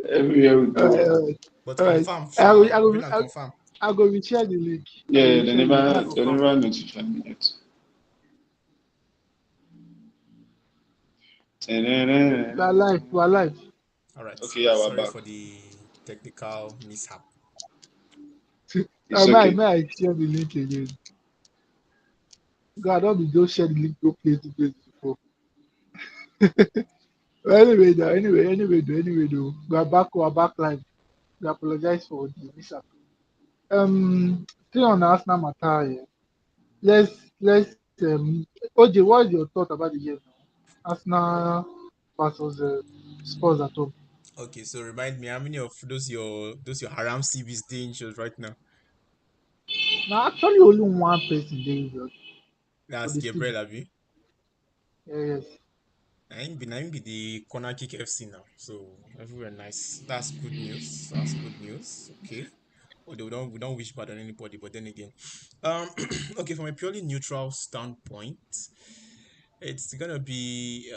Everywhere we All right, go. all right, But all right. confirm, I sure. will, I will, Bill and I, confirm. I go reshare the link. I go Yeah, reshare the link. I they confirm. never notify me yet. We are live. We are live. All right. Okay, yeah, we're Sorry back. for the technical mishap. It's May okay. I share the link again? God, don't be just share the link to place to place before. Anyway, though. We are back. We are back live. We apologize for the mishap. Still on the Arsenal matter. Yeah. Let's OJ, what is your thought about the game now? Arsenal versus Spurs at home. Okay, so remind me, how many of those your Haram CBs doing shows right now? Now, actually, only one person there injured for That's the team. Gabriel Abi. Yes. I be the corner kick FC now. So everywhere nice. That's good news. That's good news. Okay. Although we don't wish bad on anybody, but then again, okay, from a purely neutral standpoint, it's gonna be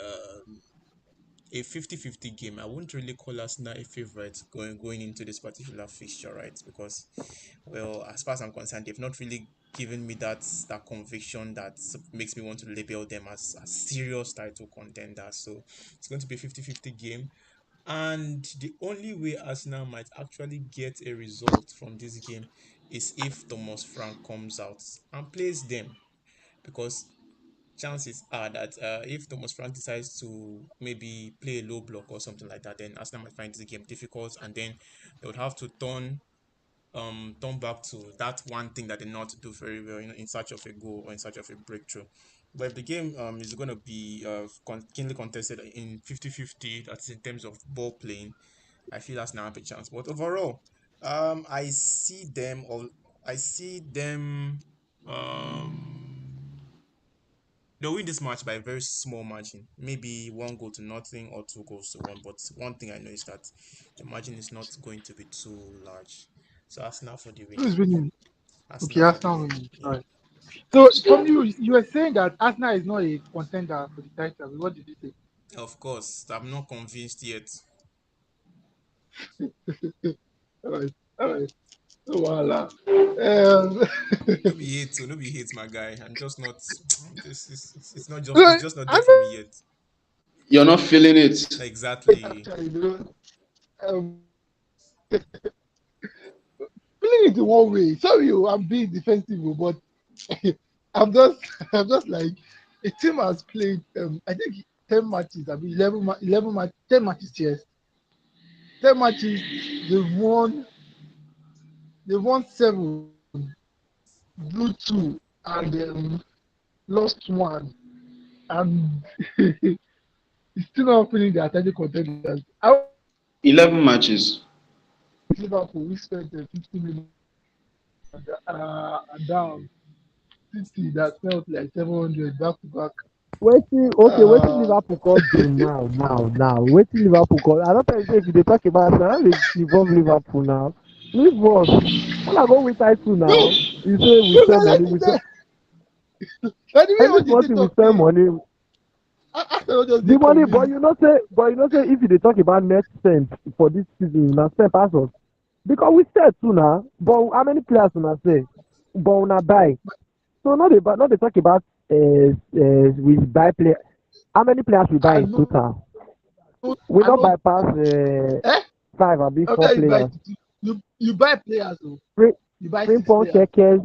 a 50-50 game. I wouldn't really call Arsenal a favorite going into this particular fixture, right? Because, well, as far as I'm concerned, they've not really given me that conviction that makes me want to label them as a serious title contender. So it's going to be a 50-50 game. And the only way Arsenal might actually get a result from this game is if Thomas Frank comes out and plays them. Because chances are that if Thomas Frank decides to maybe play a low block or something like that, then Arsenal might find this game difficult, and then they would have to turn back to that one thing that they know how to do very well, in search of a goal or in search of a breakthrough. But if the game is going to be keenly contested in 50-50, that's in terms of ball playing, I feel Arsenal have a chance. But overall, I see them all. I see them. They'll win this match by a very small margin, maybe 1 goal to nothing or 2 goals to 1. But one thing I know is that the margin is not going to be too large. So Arsenal for the win. Who's winning? Okay, Arsenal for the Arsenal win. winning. All Yeah. right. So from you were saying that Arsenal is not a contender for the title. What did you say? Of course, I'm not convinced yet. All right, all right. No wahala. Um, No be hate, so no be hate, my guy. I'm just not. This is it's not just it's so just not there I'm for me yet. You're not feeling it. Exactly. actually, um, feeling it in one way. Sorry, I'm being defensive, but I'm just, I'm just like a team has played. I think 10 matches. I mean, 11 match, 10 matches. Yes, 10 matches. They've won. They've won seven, drew two, and lost one. And it's still not feeling the athletic contenders. I was even thinking that 11 matches. Liverpool, we spent 50 million and down. City that felt like 700 back to back. Wetin Uh, Liverpool come do now? Wetin Liverpool come? I don tell you say if you dey talk about Arsenal, no dey involve Liverpool now. Leave us. Una go win title no, now. You say we no, spend let money, me we say, spend like the way any all the small thing we TikTok spend thing, money. Arsenal just The dey money, but convinced. you know say, if you dey talk about net spend for this season, una spend pass us because we sell too now. But how many players una sell? But una buy. So no dey talk about we buy player. How many players we buy I in know, total? We I no know. bypass Eh? five abi four After you buy, players. you buy players, oh, Fri- you buy six Frimpong, players. Kekes,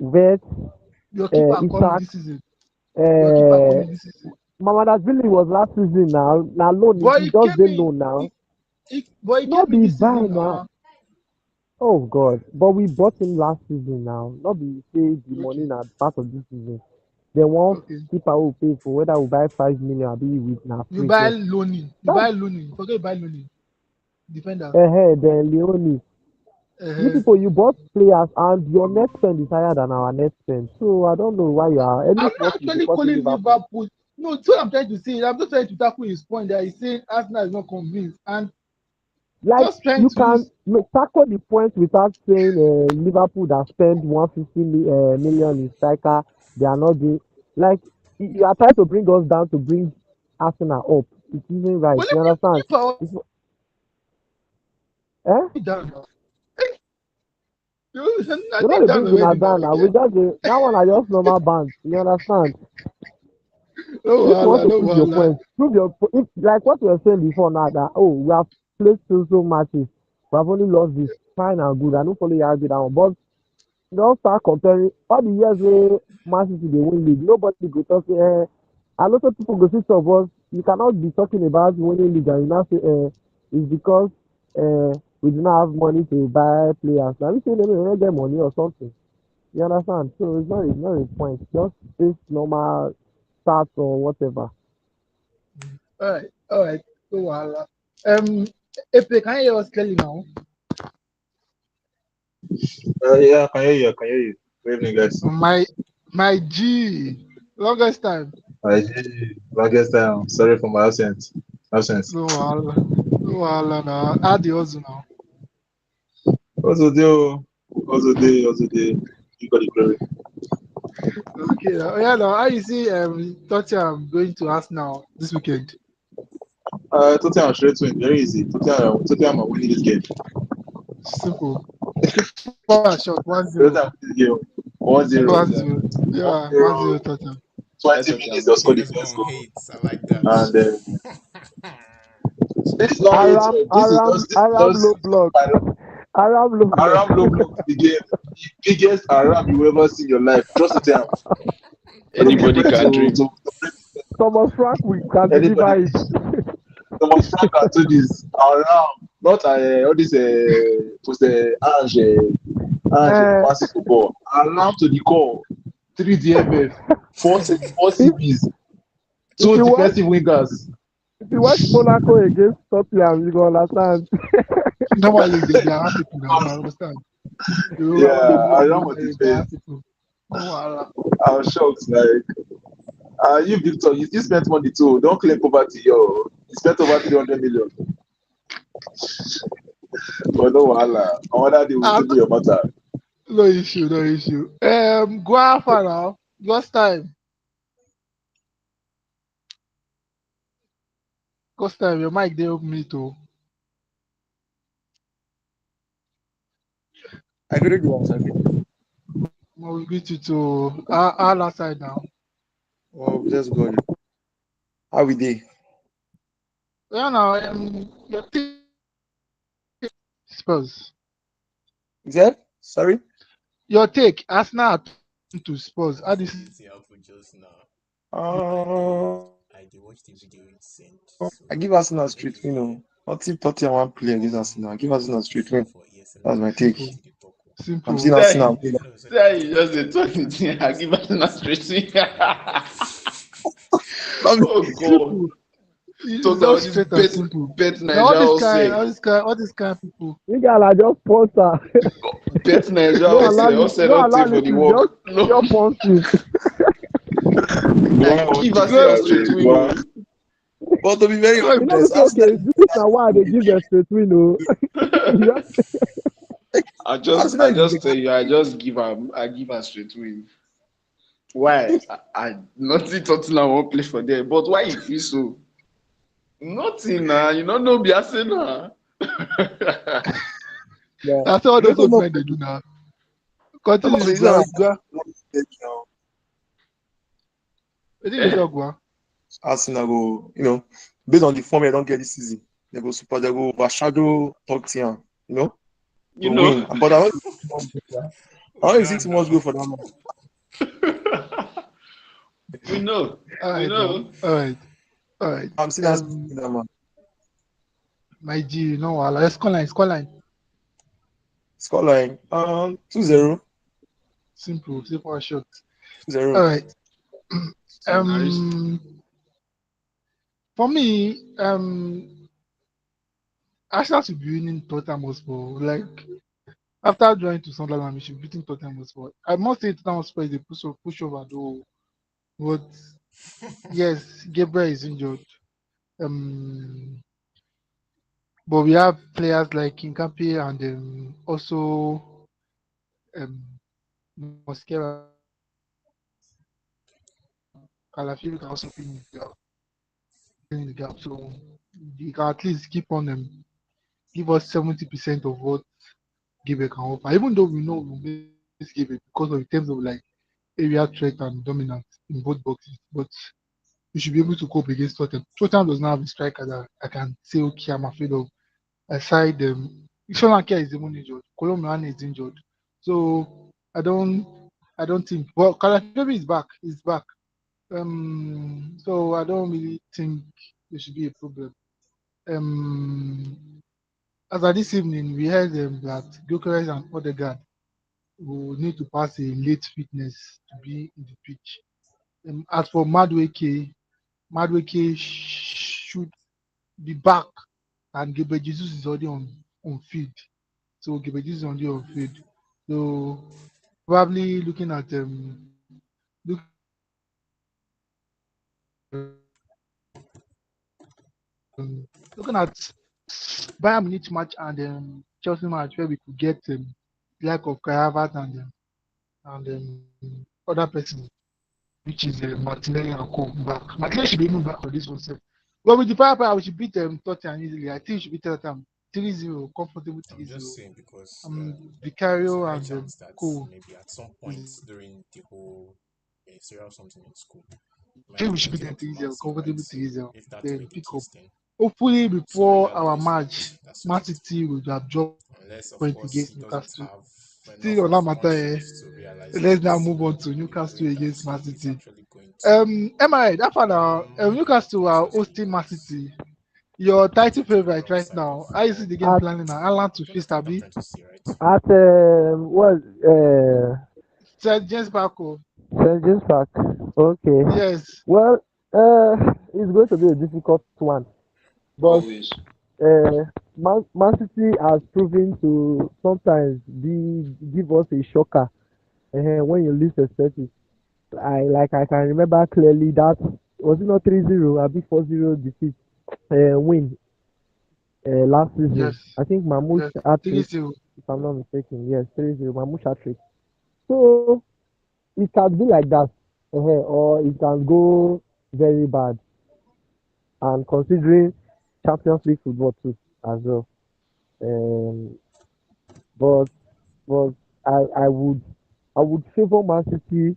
Vets, Your keeper coming Isaac, this season. Your keeper uh, coming this season. Mamadashvili was last season now. Na loan, But he he just came dey in. loan now. But he No came in be this buy season now. now. Oh God! But we bought him last season now. No be say the money Okay, na part of this season. Dem wan okay. keeper wey we pay for whether we buy 5 million abi with na You free buy sef. loaning. You That buy loaning. Forget you buy loaning. Defender. Then Leone. You Uh, people, you bought players and your net spend is higher than our net spend. So I don't know why you are any I'm small not thing you dey actually call say calling Liverpool. Liverpool. No, that's what I'm trying to say. I'm just trying to tackle his point that he's saying Arsenal is not convinced and Like just trying you to can use. tackle the point without saying Liverpool that spend 150 million in striker, they are not doing like you are trying to bring us down to bring Arsenal up. It isn't right. But You understand? if I It's, Eh? Down now. I We know think the down bring una already down now. now. We just that one are just normal bands. You understand? No If you want wahala, to no prove your wahala. point, if like what you were saying before now that we have played so matches, we have only lost this. Fine and good. I don't follow you argue that one, but don't start comparing all the years where Man City they win league. Nobody go talk say, and also people go say of us. You cannot be talking about winning league and you now say, it's because we do not have money to buy players. Now we say maybe we don't get money or something. You understand? So it's not a point. Just this normal start or whatever. All right, no wahala. Epe, can you hear us clearly now? Yeah, I can hear you. I can hear you. Good evening, guys. My G, longest time. I see. Longest time. Sorry for my absence. Absence. No wahala, no wahala now. Add the hustle now. Also do. Also do. You got the glory. Okay, now. Yeah, now how you see Tottenham going to Arsenal this weekend? Tottenham straight win. Very easy. Tottenham are winning this game. Simple. Super shot, 1-0. Tottenham win this game. 1-0. 1-0. Yeah, 1-0 1-0. Tottenham. 20 That's minutes, they'll score the Let's go first on goal. hate. I like that. And this is not it. Aram low block. Aram low block. Aram low block the game. The biggest Aram you ever see in your life. Trust Tottenham. Anybody can dream. To Thomas Frank we can anybody. deliver it. Thomas Frank can do this around, not all this was Ange Uh, massive football. Around to the core, 3 DMF, four if CBs, if two you watch defensive wingers. Monaco against Tottenham, you go understand. Normally they are people now, I understand. Yeah, around with They are defense. people. No wahala. I was shocked. Like, you Victor, you still spent money too. Don't claim poverty, yo. You spent over 300 million. But no, wahala. Another day will Ah, settle your matter. no issue, no issue. Go Alpha now. Ghost time. Ghost time. Your mic they open me too. I agree with one second. We'll greet you to our last side now. Oh, just go. How we dey? Yeah, now your team Spurs. Is that? Sorry? Your take. Arsenal to Spurs. How this See happen just now. Uh, I did watch the video you sent. So I give Arsenal let straight win. me No. Not if Tottenham one play against Arsenal. I give Arsenal straight win. for ESL That's my and take. simple. to the talk. I'm Simple. seeing Arsenal win. All of a sudden, Say you just a talk the thing. I give us an straight. Oh God. Simple. Talk It's about just this straight and simple. bet Now Nigeria all say. all this kind of people. You guys are just sponsor. Bet Nigeria no all allow say. All say no don't allow take for the listen, work. just No, pure punching. I give us Go, a straight win. Wow. But to be very go, You know we honest, say okay, Arsenal, this na why they give them straight win o. Arsenal I is just tell you, I give her straight win. Why? I nothing Tottenham won't play for them. But why you feel so? Nothing now. You don't know Biase now. yeah. That's all You those don't old know. men they do now. Some Continue of to the reason I'm go. now, I think they talk go. Arsenal go, based on the form I don't get this season, they go overshadow Tottenham, You to know. win. But I don't see too much Uganda. go for that man. We know. All We right now. know. All right. I'm seeing Arsenal win that man. My G, no wahala. Let's call line. Scoreline 2-0. Simple and short. 2-0. All right. Nice. For me, Arsenal should be winning Tottenham Hotspur. Like after drawing to Sunderland, we should be beating Tottenham Hotspur. I must say Tottenham Hotspur is a pushover though. But yes, Gabriel is injured. But we have players like Kinkapi and also Mosquera. Calafiori can also fill in the gap. So you can at least keep on them. give us 70% of what Gabriel can offer. Even though we know we miss Gabriel because of in terms of like area threat and dominance in both boxes, but we should be able to cope against Tottenham. Tottenham does not have a striker that I can say, okay, I'm afraid of. Aside Solanke is even injured, Colomani is injured. So I don't I don't think well Calafiori is back. He's back. So I don't really think there should be a problem. Um as of this evening we heard that Gyökeres and Odegaard will need to pass a late fitness to be in the pitch. As for Madueke should be back and Gabriel Jesus is already on field. So Gabriel Jesus is already on field. So probably looking at looking at Bayern Munich match and Chelsea match where we could get like of Kai Havertz and other person, which is Martinelli and Co back. Martinelli should be even back for this one. Sef. But with the firepower, we should beat Tottenham easily. I think we should beat Tottenham 3-0, comfortable I'm 3-0. just saying because there's a Vicario high and chance that Co. maybe at some point is during the whole serial something in school, I might think be we should beat linking them up to 3-0, Man U, right? comfortable So 3-0. if that were Then the pick up. case, then Hopefully sorry, before our match, that's so Man it. City would have dropped Unless, of point course, against he doesn't Newcastle. have enough Still on of that matter, conscience to realize that let's now move on to in Newcastle doing that, against Man he's City. actually going to Emma, that far now, end up Newcastle are costing hosting Man somebody City. Your title potentially favorite wrong right side of now. How is it the game At planning now? Alan to you face understand what I'm Tabi. trying to say, right? at what Said James Barco. St. James Park. Okay. Yes. Well, it's going to be a difficult one, but Always. Man City has proven to sometimes give us a shocker when you least expect it. I can remember clearly that was it not 3-0, a big 4-0 defeat win last season. Yes. I think Mamouche Yes. hat trick, 3-0. if I'm not mistaken. Yes, 3-0 Mamouche hat trick. So it can be like that, or it can go very bad. And considering Champions League football too as well. Um, but but I would favor Man City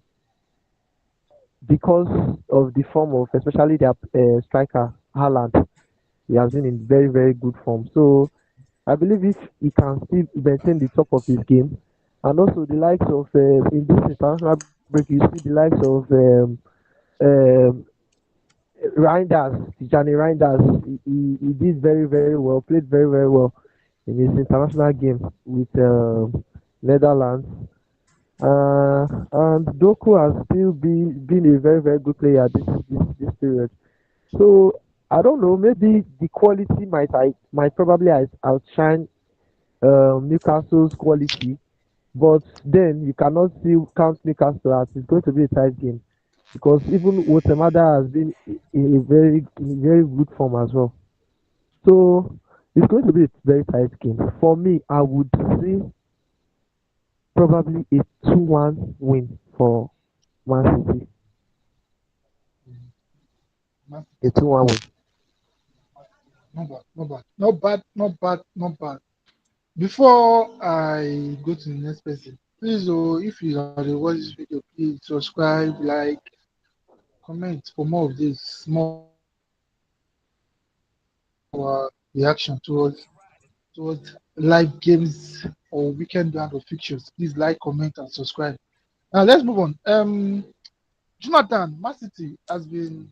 because of the form of especially their striker Haaland. He has been in very very good form. So I believe if he can still maintain the top of his game, and also the likes of in this international break, you see the likes of um, Reinders, Tijani Reinders. He did very very well, played very very well in his international game with Netherlands. And Doku has still been a very very good player this period. So I don't know. Maybe the quality might probably outshine Newcastle's quality, but then you cannot still count Newcastle as it's going to be a tight game because even Wotemada has been in a very good form as well. So it's going to be a very tight game. For me, I would say probably a 2-1 win for Man City. Man A City 2-1 win. not bad. Not bad. Not bad. Not bad. Not bad. Before I go to the next person, please, if you are the watch this video, please subscribe, like, comment for more of this, more reaction towards live games or weekend round of fixtures. Please like, comment, and subscribe. Now let's move on. Jonathan, Man City has been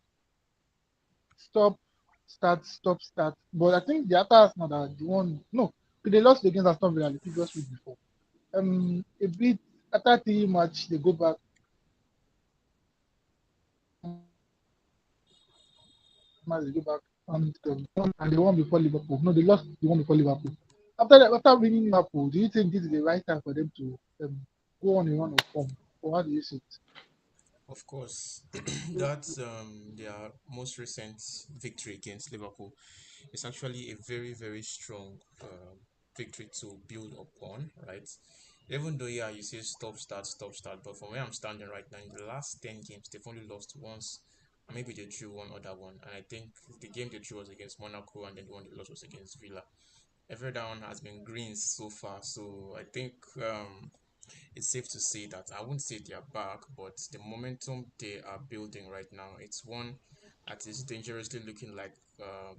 stop, stop, start. But I think the after Arsenal are the one. No, they lost against Aston Villa the previous week before. A bit after 3 match, they go back they go back and they won before Liverpool. No, they lost the one before Liverpool. After that, after winning Liverpool, do you think this is the right time for them to go on a run of form? Or how do you see it? Of course, that's their most recent victory against Liverpool. It's actually a very, very strong victory to build upon, right? Even though, yeah, you say stop, start, but from where I'm standing right now, in the last 10 games, they've only lost once. And maybe they drew one other one. And I think the game they drew was against Monaco, and then the one they lost was against Villa. every other one has been greens so far. So I think it's safe to say that I wouldn't say they are back, but the momentum they are building right now, it's one that is dangerously looking like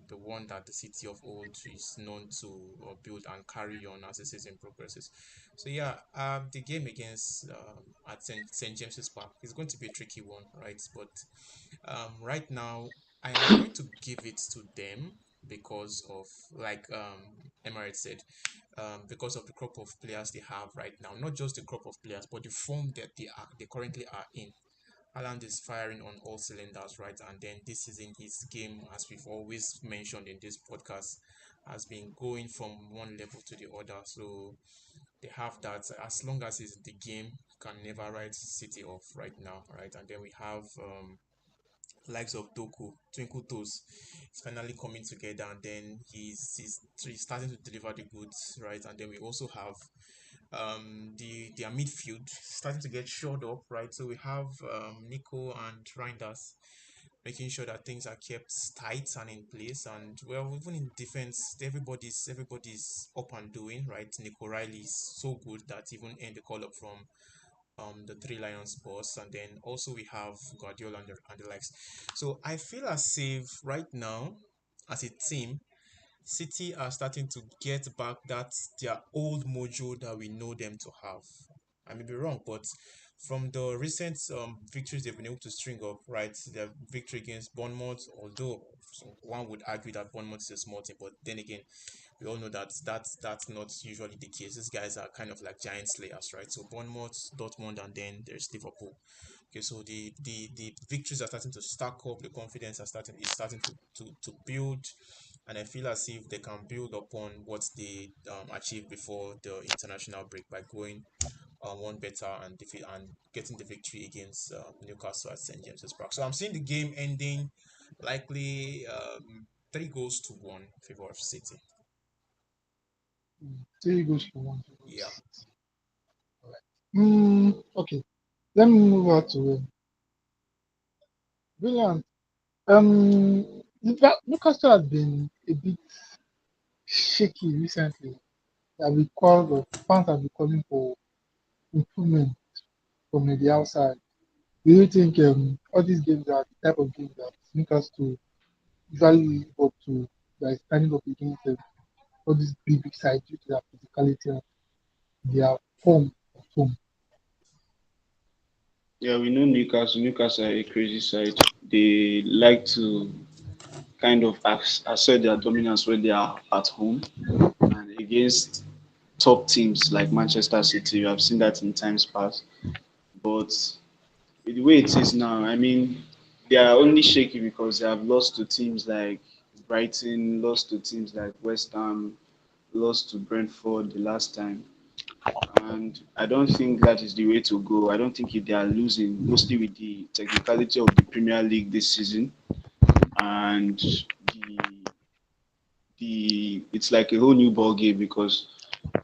the one that the city of old is known to build and carry on as the season progresses. So yeah, the game against at St. James's Park is going to be a tricky one, right? But right now, I am going to give it to them because of, like Emirates said, because of the crop of players they have right now. Not just the crop of players, but the form that they currently are in. Haaland is firing on all cylinders, right? And then this season, his game, as we've always mentioned in this podcast, has been going from one level to the other. So they have that. As long as it's in the game, can never write City off right now, right? And then we have likes of Doku, Twinkle Toes, is finally coming together, and then he's starting to deliver the goods, right? And then we also have their midfield starting to get shored up, right? So we have Nico and Reinders making sure that things are kept tight and in place. And well, even in defense, everybody's up and doing, right? Nico Riley is so good that even earned the call up from the Three Lions boss, and then also we have Guardiola and the likes. So I feel as if right now, as a team, City are starting to get back that their old mojo that we know them to have. I may be wrong, but from the recent victories they've been able to string up, right? Their victory against Bournemouth, although one would argue that Bournemouth is a small team, but then again, we all know that that's not usually the case. These guys are kind of like giant slayers, right? So Bournemouth, Dortmund, and then there's Liverpool. Okay, so the victories are starting to stack up. The confidence is starting to build, and I feel as if they can build upon what they achieved before the international break by going one better and defeat and getting the victory against Newcastle at St James's Park. So I'm seeing the game ending likely 3 goals to one in favor of City. Three goes for one. Yeah. Okay. Let me move on to brilliant. Newcastle has been a bit shaky recently. Fans have been calling for improvement from the outside. Do you think all these games are the type of games that Newcastle usually live up to, that is standing up against all these big sides due to their physicality and their form at home? Yeah, we know Newcastle. Newcastle are a crazy side. They like to kind of assert their dominance when they are at home and against top teams like Manchester City. You have seen that in times past. But with the way it is now, I mean, they are only shaky because they have lost to teams like Brighton, lost to teams like West Ham, lost to Brentford the last time. And I don't think that is the way to go. I don't think if they are losing, mostly with the technicality of the Premier League this season and the it's like a whole new ball game because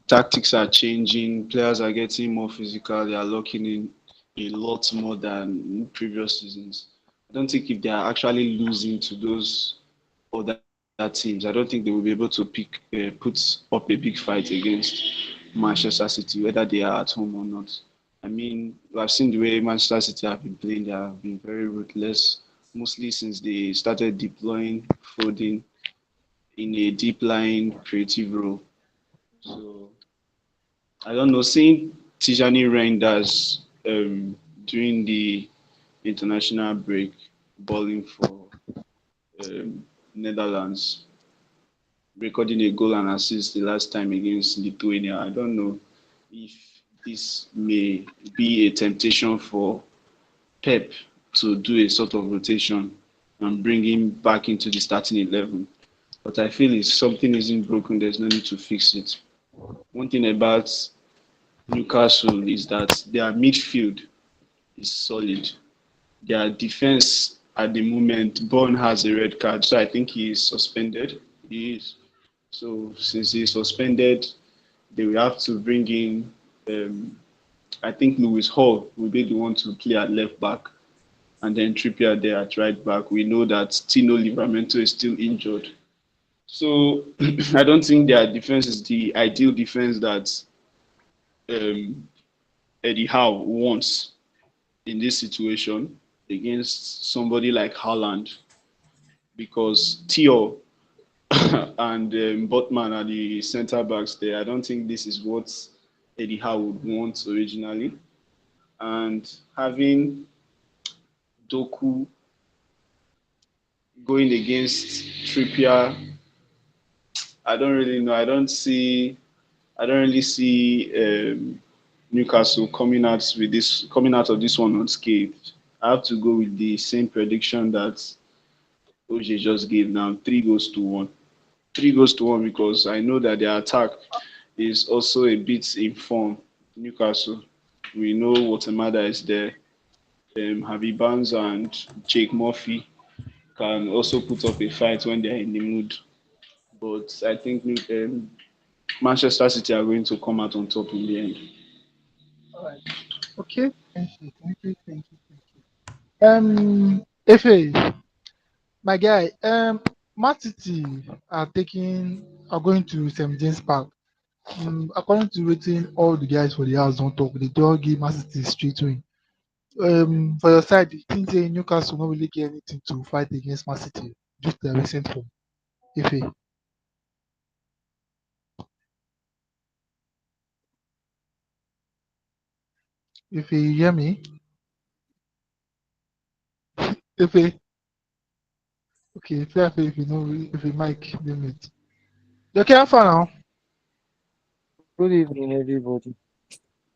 tactics are changing, players are getting more physical, they are locking in a lot more than previous seasons. I don't think if they are actually losing to those other teams, I don't think they will be able to put up a big fight against Manchester City, whether they are at home or not. I mean, I've seen the way Manchester City have been playing. They have been very ruthless, mostly since they started deploying Foden in a deep lying creative role. So I don't know, seeing Tijani Reinders during the international break, balling for Netherlands, recording a goal and assist the last time against Lithuania. I don't know if this may be a temptation for Pep to do a sort of rotation and bring him back into the starting 11. But I feel if something isn't broken, there's no need to fix it. One thing about Newcastle is that their midfield is solid. Their defense at the moment, Bourne has a red card, so I think he is suspended. He is. So since he is suspended, they will have to bring in. I think Lewis Hall will be the one to play at left back, and then Trippier there at right back. We know that Tino Livramento is still injured, So I don't think their defense is the ideal defense that um, Eddie Howe wants in this situation against somebody like Haaland, because Theo and Botman are the centre backs there. I don't think this is what Eddie Howe would want originally. And having Doku going against Trippier, I don't really know. I don't really see Newcastle coming out of this one unscathed. I have to go with the same prediction that OJ just gave now. 3 goals to 1. 3 goals to 1 because I know that their attack is also a bit in form. Newcastle. We know Watemada is there. Harvey Barnes and Jake Murphy can also put up a fight when they're in the mood. But I think Manchester City are going to come out on top in the end. All right. Okay. Thank you. Efe, my guy. Man City are going to St James Park. According to waiting, all the guys for the house don't talk. They don't give Man City straight win. For your side, you think say Newcastle not really get anything to fight against Man City due to their recent form? Efe, Efe, you hear me? Efe, okay, fair Efe, if you know, if you mic, limit. You okay, how far now? Good evening, everybody.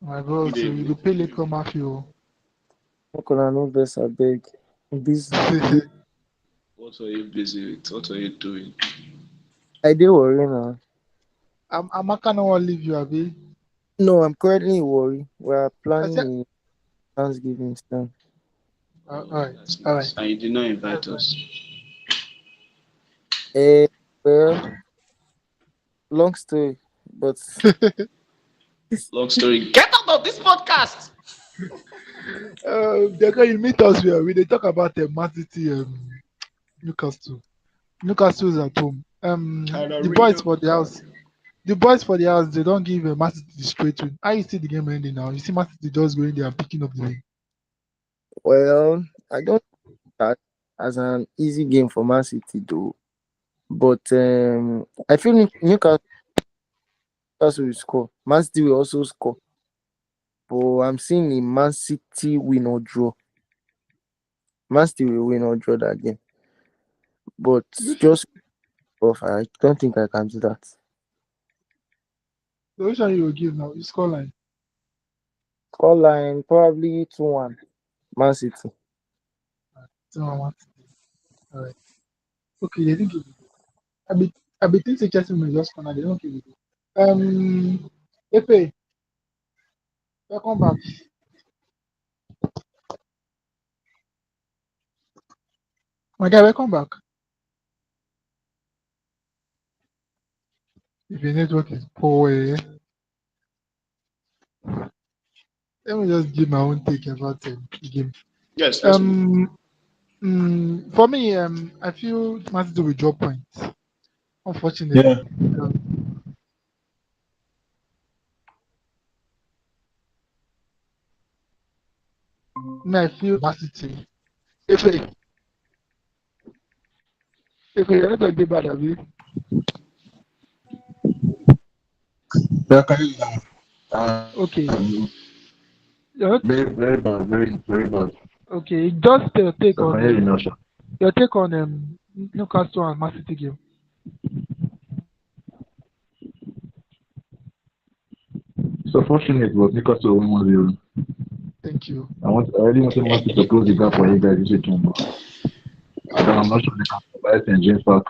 My bro, Good so you go evening. pay late come off you. How can I know best? I beg. I'm busy. What are you busy with? What are you doing? I did worry now. I'm not gonna want leave you, Abi. No, I'm currently worried. We are I said, planning a Thanksgiving stand. That's all nice. right, And you did not that's invite fine. us. Well, long story, but Long story. Get out of this podcast. They're going to meet us where we they talk about the Man City, Newcastle. Newcastle is at home. An The boys arena. for the house. The boys for the house, they don't give a Man City the straight win. How you see the game ending now? You see Man City just going there and picking up the win. well, I don't that as an easy game for Man City though. But I feel Newcastle will score. Man City will also score. But I'm seeing a Man City win or draw. Man City will win or draw that game. But Which just off, I don't think I can do that. which one you will give now? You score line. Score line probably 2-1. Man City. So I want. All right. Okay, they didn't give it. I be thinking Chelsea will just corner. They don't give it. Efe, welcome back. My guy, welcome back. If your network is poor, let me just give my own take about the game. Yes, let's move. Um, for me, I feel Man City will drop points. Yeah. Unfortunately, I feel Man City. If you ever get bad at it, Yeah, can you, okay, very, very bad, very bad. okay. Just your take So I can on hear you now, sir. Newcastle and Man City game. So fortunate, but Newcastle win 1-0. Thank you. I really wanted Man City to close the gap for you guys this weekend, but I'm not sure they can survive St. James Park.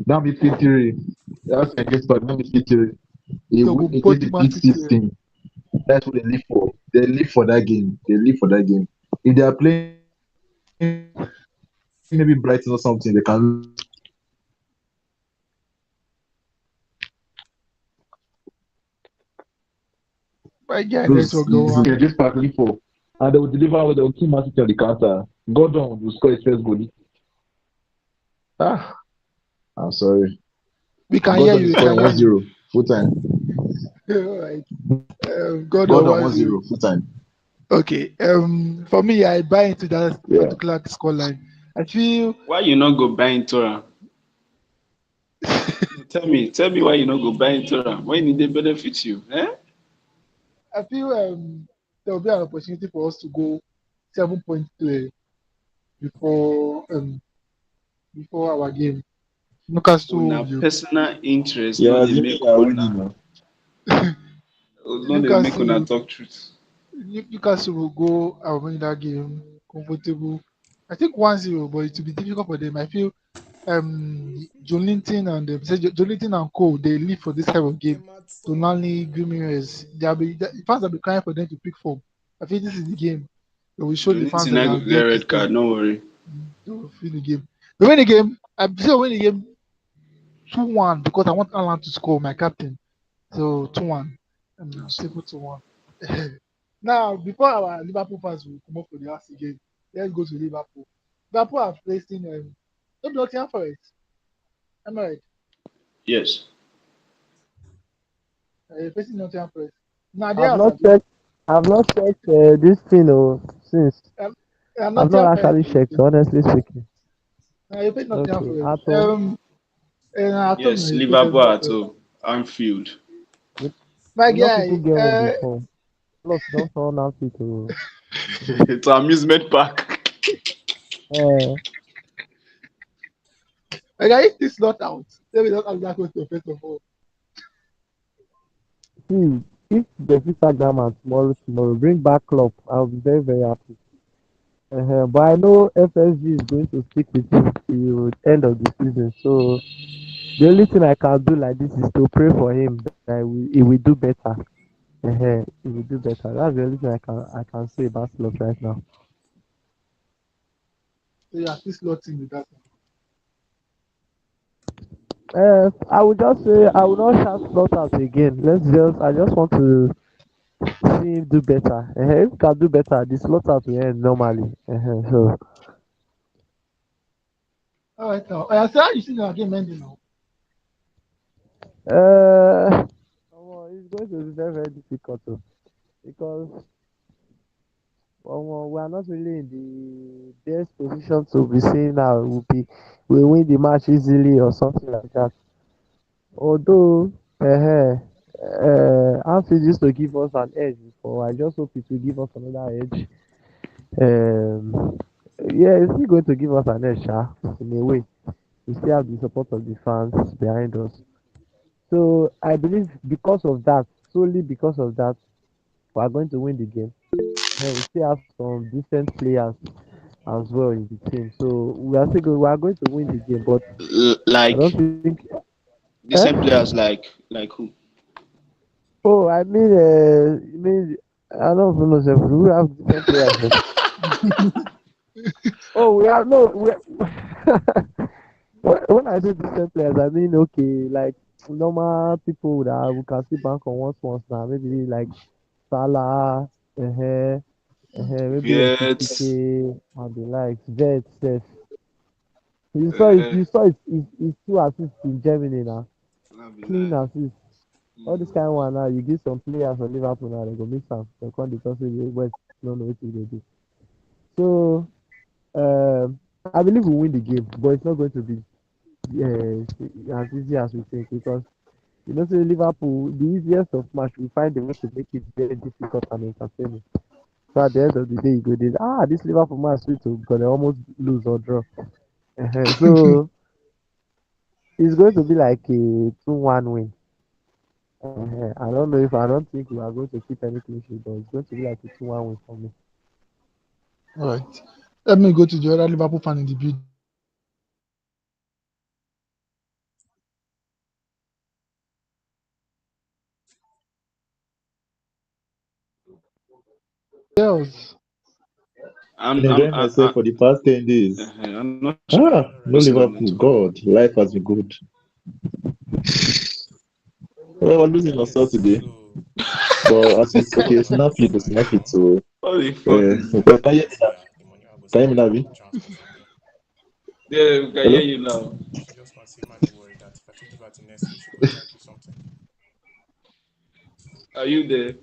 That be victory. That's St. James Park. That be victory. They So win go against body the Man big City. six team. That's what they live for. They live for that game. They live for that game. If they are playing maybe Brighton or something, they can lose to Man City. My guy, It's network go on. St. James Park live for. And they will deliver with the kill Man City on the counter. Gordon will score his first goal. Ah, I'm sorry. We can hear Gordon you. is We can scoring hear 1 you. 0 full time. All right. Gordon Gordon 1 1 0. 0 full time. Okay. For me, I buy into that Yeah. particular scoreline. I feel Why you not go buy into am? No, tell me why you not go buy into am when e dey benefit you. Eh? I feel there will be an opportunity for us to go 7 points before before our game. Newcastle Una will personal interest no Yeah, dey you make are una winning now. no dey make una Newcastle talk truth. Newcastle will go and win that game comfortable. I think 1-0, but it will be difficult for them. I feel Jolinton and Jolinton and Co. They live for this type of game. Tonali, Gumires, the fans will be crying for them to pick form. I think this is the game. They will show the fans Jonathan that I they go are get there to red stay. card, no worry. They will win the game. We win the game. I'm sure we win the game 2-1 because I want Alan to score, my captain. So 2-1. Simple 2-1. Now, before our Liverpool fans will come up for the house again, let's go to Liverpool. Liverpool are facing Nottingham Forest. Am I right? Yes. Facing Nottingham Forest. Now they I've are not Sabi. checked. I've not checked this thing since. Um, I've not Nottingham Forest. actually checked, honestly speaking. You face Nottingham Okay, Forest. at home. At home, Yes, you face Liverpool Nottingham at Forest. home. Anfield. You, My you know people guy, get home before. Plus, don't turn out to. It's an amusement park. Uh, my guy, if this not out, let me not ask that question first of all. See, if the fit sack that man tomorrow, bring back club. I'll be very, very happy. But I know FSG is going to stick with him till the end of the season. So the only thing I can do like this is to pray for him that he will do better. He will do better. That's the only thing I can say about Slot right now. So you are still slotting with that. I would just say I will not shout Slot out again. I just want to see him do better. If he can do better, the Slot out will end normally. So All right, now. I say how you see the game ending now. it's going to be very, very difficult because we are not really in the best position to be saying now we win the match easily or something like that. Although Anfield used to give us an edge before, I just hope it will give us another edge. Um, yeah, it's still going to give us an edge, in a way. We still have the support of the fans behind us. So I believe because of that, solely because of that, we are going to win the game. We still have some decent players as well in the team. So we are going to win the game, but I don't Like think. Eh? decent players like who? Oh, I mean, I don't even know. Sef, we have different players. Oh, we have no. When I say decent players, I mean okay, like normal people that we can see bank on once now. Maybe like Salah, maybe Viet. Ekitike and the likes. Vet, Sef. You saw it. Uh, You saw it. It's two assists in Germany now. no be Clean lie. assists. All this kind of one now. You give some players for Liverpool now. They go miss am. They come dey talk say the West no know wetin dey do. So I believe we win the game, but it's not going to be as easy as we think because say Liverpool, the easiest of match, we find a way to make it very difficult and entertaining. So at the end of the day, you go there, this Liverpool match sweet to because they almost lose or draw. So it's going to be like a 2-1 win. I don't think we are going to keep any clean sheet, but it's going to be like a 2-1 win for me. All right. Let me go to the other Liverpool fan in the building. Yes. Been I'm enjoying myself for the past 10 days. I'm not sure No what's going on Liverpool. tomorrow. God, life has been good. Well, we're losing on Yes. Saturday. So But as it's okay, it's not fit, transfers it's are not due fit. now. So, Holy fuck. because The money I go can you spend hear on me? transfers are due. Yeah, we can hear Hello? you now. Just one say, man, don't worry that if I take the to next week, she go try do something. Are you there?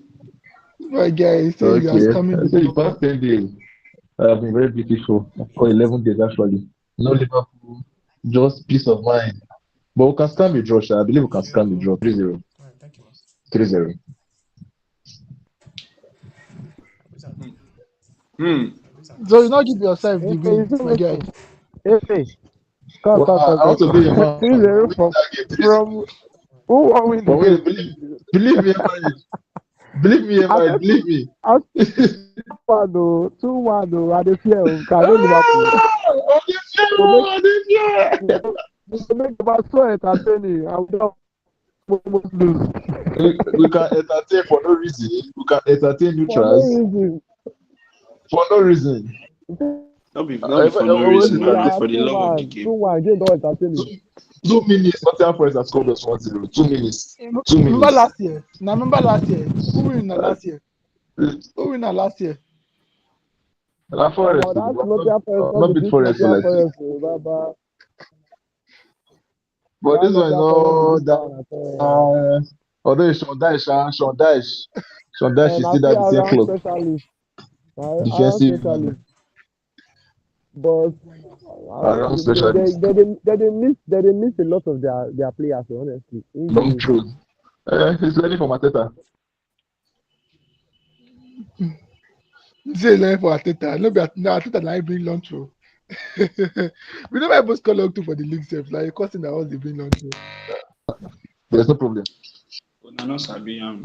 My guy says you are Okay. scamming I the say the ball. past 10 days have been very beautiful. Or 11 days actually. No Liverpool, just peace of mind. But we can scam a draw, sha. I believe we can scam a 3-0. draw. 3-0. All right, thank you, man. 3-0. Who's that? Hmm. Who's that? So you not give yourself Hey, the you win, see my me? guy. Hey, come, Well, come, come, I come, want to come. be a man. We 3-0 win from that game 3-0. from who won win the But wait, game? believe me, Emma. Believe me, I Emma. said Believe me. I 1 though, 2-1 though. I dey fear o. I know Liverpool. Go make go make the match so entertaining and we don almost lose We can entertain for no reason. We can entertain for no neutrals reason. for no reason. Not be for no When reason, is now. that Not Yeah, for the two love of the one, game. 2-1 game don two, entertaining. 2 minutes? Nottingham Forest has scored us 1-0. 2 minutes. Two Remember minutes. last year? Now remember last year? Who win na Uh, last year? Who win na last year? La Forest, That's I'm Nottingham Forest I'm no not be big this Forest for Nottingham like six. Forest o baba. But That this one is Nottingham Forest no be all this that. one at all. Although it's Sean Dyche And is I still see at the same around club. specialist. Around Defensive specialist. But around specialist. they miss a lot of their players honestly. Long Injuries. through. He's learning from Ateta. You say learn for Ateta. No be Ateta na him bring long throw. We never even score long two for the league sef. Like costing that all they bring long throw. There's no problem. I not sabi am.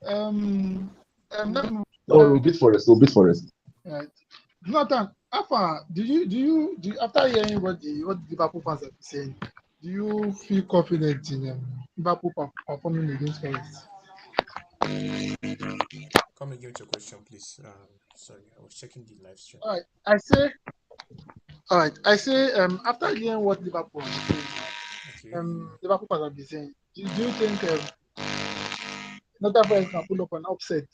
Let's move Oh, we'll beat Forest. We'll beat Forest. right. Jonathan, how far do you after hearing what the Liverpool fans have been saying, do you feel confident in Liverpool performing against Forest? Come again with your question, please. Sorry, I was checking the live stream. All right. I say after hearing what Liverpool have been Okay. saying, Liverpool fans have been saying, do you think Nottingham Forest can pull up an upset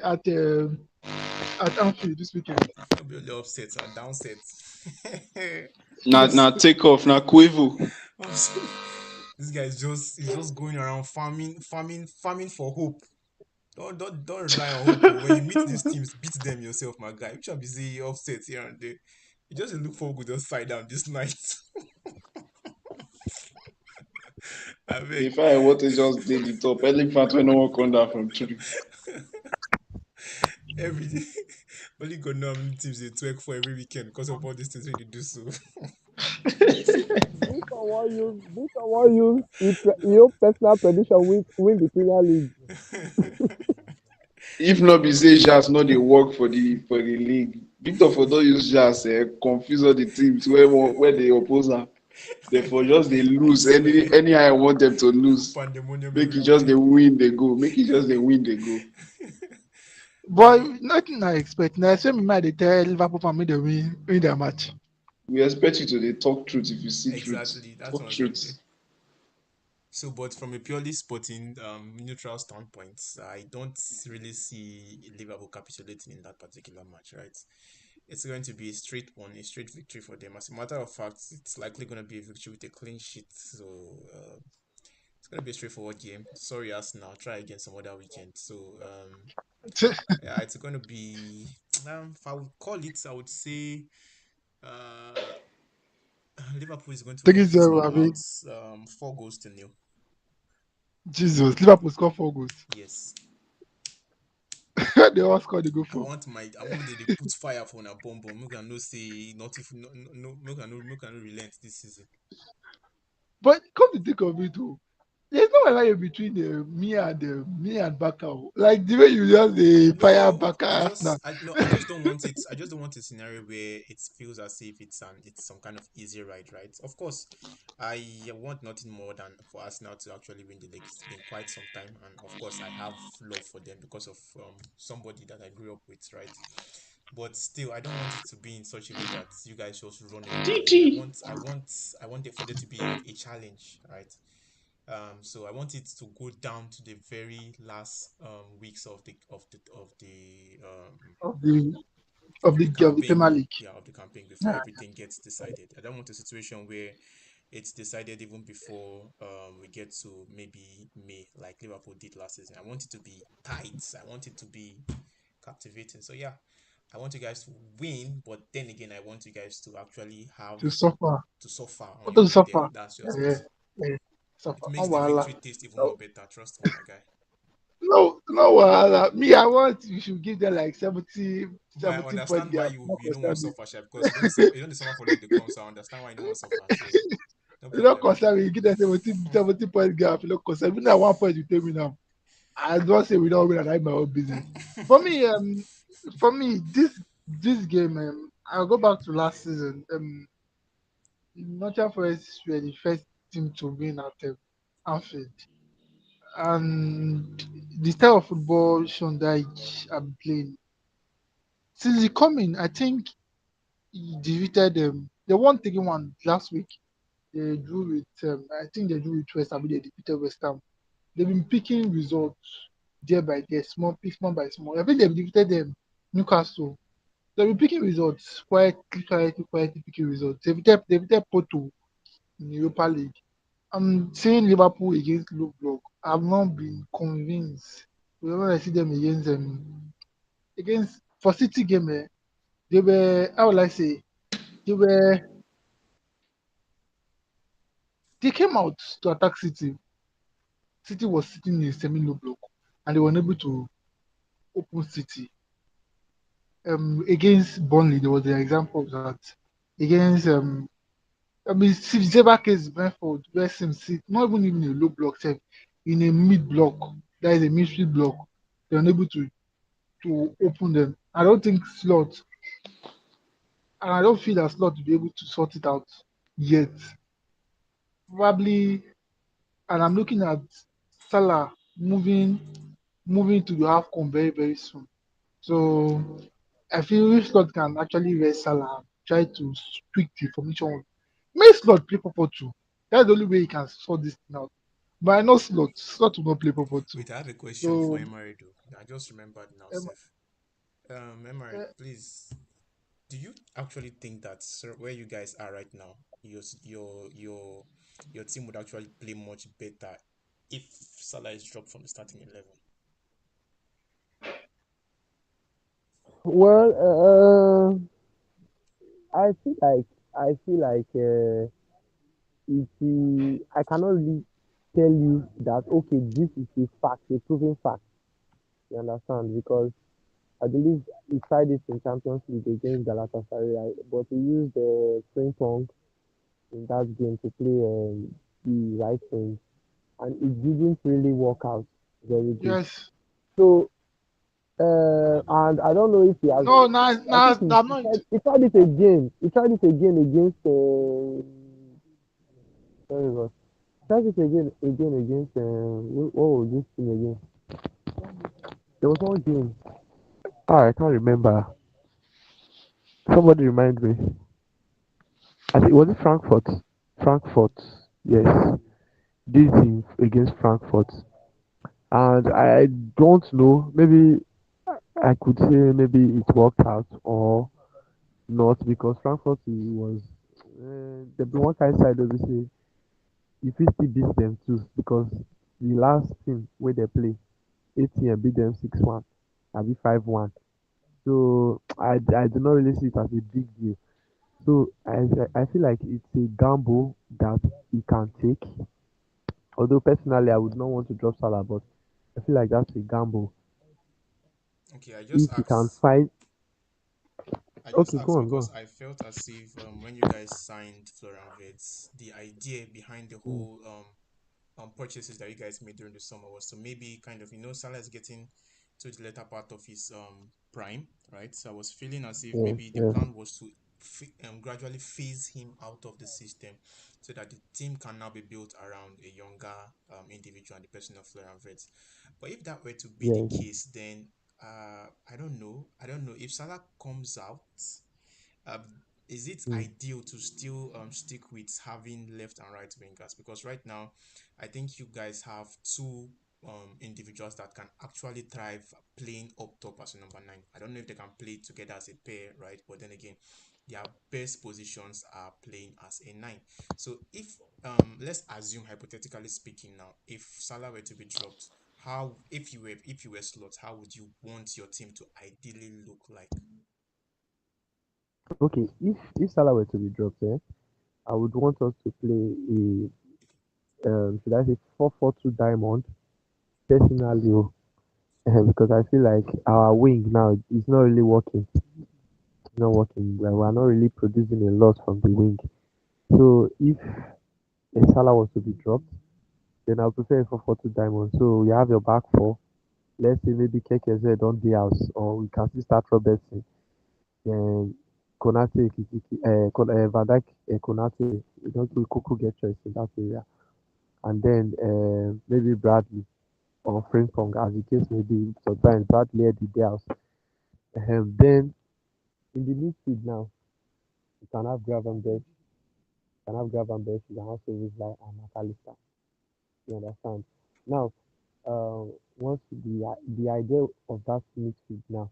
at Anfield this weekend? If not be only upsets or downsets. Now take off. Now Quavo. This guy is just going around farming for hope. Don't rely on hope. When you meet these teams, beat them yourself, my guy. Which one be say offset here and there. You just look for good just side down this night. I beg. If I want to just did the top, elephant when no one come down from tree. Every day. Only God know how many teams they twerk for every weekend because of all these things when they do so. This one wan use your personal prediction win the Premier League. If not be say Jazz not dey work for the league. Victor for don use Jazz confuse all the teams where they oppose am. Therefore just they lose I swear. anyhow I want them to lose. Pandemonium Make every it just they weekend. win they go. Make it just they win they go. But nothing I expect. Now, same might they tell Liverpool for me they win their match. We expect you to dey talk truth if you see truth. Exactly. That's Talk what I was going to truth. say. So, but from a purely sporting, neutral standpoint, I don't really see Liverpool capitulating in that particular match, right? It's going to be a straight one, a straight victory for them. As a matter of fact, it's likely going to be a victory with a clean sheet. So, it's going to be a straightforward game. Sorry, Arsenal. Try again some other weekend. So, yeah, it's going to be, if I would call it, I would say, uh, Liverpool is going to Take win it this zero, one Abi. about 4 goals to 0. Jesus, Liverpool score 4 goals. Yes. They all score, they go I for. want they put fire for a bomb bomb. Make I no say not if no make I no relent this season. But come to think of it, too, there's no alliance between me and Baka. Like the way you just the fire No, Baka now. I just don't want it. I just don't want a scenario where it feels as if it's some kind of easy ride, right? Of course, I want nothing more than for us now to actually win the league. It's been quite some time, and of course, I have love for them because of somebody that I grew up with, right? But still, I don't want it to be in such a way that you guys just run away with the league. GG. I want it for there to be a challenge, right? So I want it to go down to the very last weeks of the of the Premier League. Yeah, of the campaign before Yeah, everything gets decided. I don't want a situation where it's decided even before we get to maybe May, like Liverpool did last season. I want it to be tight. I want it to be captivating. So yeah, I want you guys to win, but then again, I want you guys to actually have to suffer. to suffer on What your to way there. suffer? That's just it. Yeah, yeah, It suffer. No makes the wahala. victory taste even more No, better. Trust me, my guy. no wahala. Me, I want you should give them like 70, But I 70 point understand why gap. you No you don't want concern to me. suffer, sha, because you don't suffer for long they come. So I understand why you don't want to suffer. So no You don't problem. concern me. You give them 70 point gap. You don't concern me. Now 1 point you tell me now. I don't say we don't win and I my own business. For me, this game, I'll go back to last season. Nottingham Forest were the first team to win at Anfield, and the style of football Sean Dyche have been playing since the coming. I think he defeated them. They won 3-1 last week. They drew with I think they drew with West Ham. They defeated West Ham. They've been picking results day by day, small pick, small by small. I think they've defeated them Newcastle. They've been picking results quietly picking results. They defeated Porto in the Europa League. I'm saying Liverpool against low block. I've not been convinced. Whenever I see them against for City game, they were how will I say they were they came out to attack City. City was sitting in a semi low block and they were unable to open City. Against Burnley, there was an example of that. Against several cases Brentford where Sim sit not even in a low block sef, in a mid block, that is a midfield block, they were unable to open them. I don't think Slot, and I don't feel that Slot will be able to sort it out yet. Probably, and I'm looking at Salah moving to the AFCON very, very soon. So I feel if Slot can actually rest Salah and try to tweak the formation, make Slot play 4-4-2. That's the only way he can sort this thing out. But I know Slot will not play 4-4-2. Wait, I have a question for So Emery though. I just remembered now, um, Seth. Emery, uh, please. Do you actually think that where you guys are right now, your team would actually play much better if Salah is dropped from the starting 11? Well, I feel like I cannot really tell you that okay, this is a fact, a proven fact. You understand? Because I believe he tried it in Champions League against Galatasaray, right? But he used the ping pong in that game to play the right wing, and it didn't really work out very good. yes, So, and I don't know if he has. no, nah, I think nah, I'm not. he tried it again. He tried it again against. Sorry, God. He tried it again against. What was this team again? There was one game. Ah, I can't remember. Somebody remind me. I think was it Frankfurt. Frankfurt. Yes, this team against Frankfurt, and I don't know. Maybe I could say maybe it worked out or not because Frankfurt was the one kind side of say you fit still beat them too because the last team where they play ATM beat them 6-1, be 5-1. So I do not really see it as a big deal. So I feel like it's a gamble that he can take. Although personally I would not want to drop Salah, but I feel like that's a gamble. Okay, If he can find I just okay, go asked on, go because on. I felt as if when you guys signed Florian Wirtz, the idea behind the Mm, whole purchases that you guys made during the summer was to maybe kind of Salah is getting to the later part of his prime, right? So I was feeling as if yes, maybe the yes, plan was to gradually phase him out of the system so that the team can now be built around a younger individual and the person of Florian Wirtz. But if that were to be the yes. case, then I don't know. I don't know if Salah comes out. Um, is it Mm, ideal to still stick with having left and right wingers? Because right now, I think you guys have two. individuals that can actually thrive playing up top as a number nine. I don't know if they can play together as a pair, right? But then again, their best positions are playing as a nine. So if let's assume hypothetically speaking now, if Salah were to be dropped, how if you were slots, how would you want your team to ideally look like? Okay, if Salah were to be dropped, I would want us to play should I say 4-4-2 diamond personally, because I feel like our wing now is not really working. It's not working. We are not really producing a lot from the wing. So if a Salah was to be dropped, then I'll prefer a 4-4-2 diamond. So you have your back four. Let's say maybe KKZ on the house, or we can still start Robertson. Then Konate, Van Dijk, Konate. We don't do Kuku get choice in that area. And then maybe Bradley or Frimpong, as the case may be. Sometimes Bradley at the house. Then in the midfield now, you can have Gravenberch, you can also use like McAllister. You understand? Now, once the idea of that midfield now,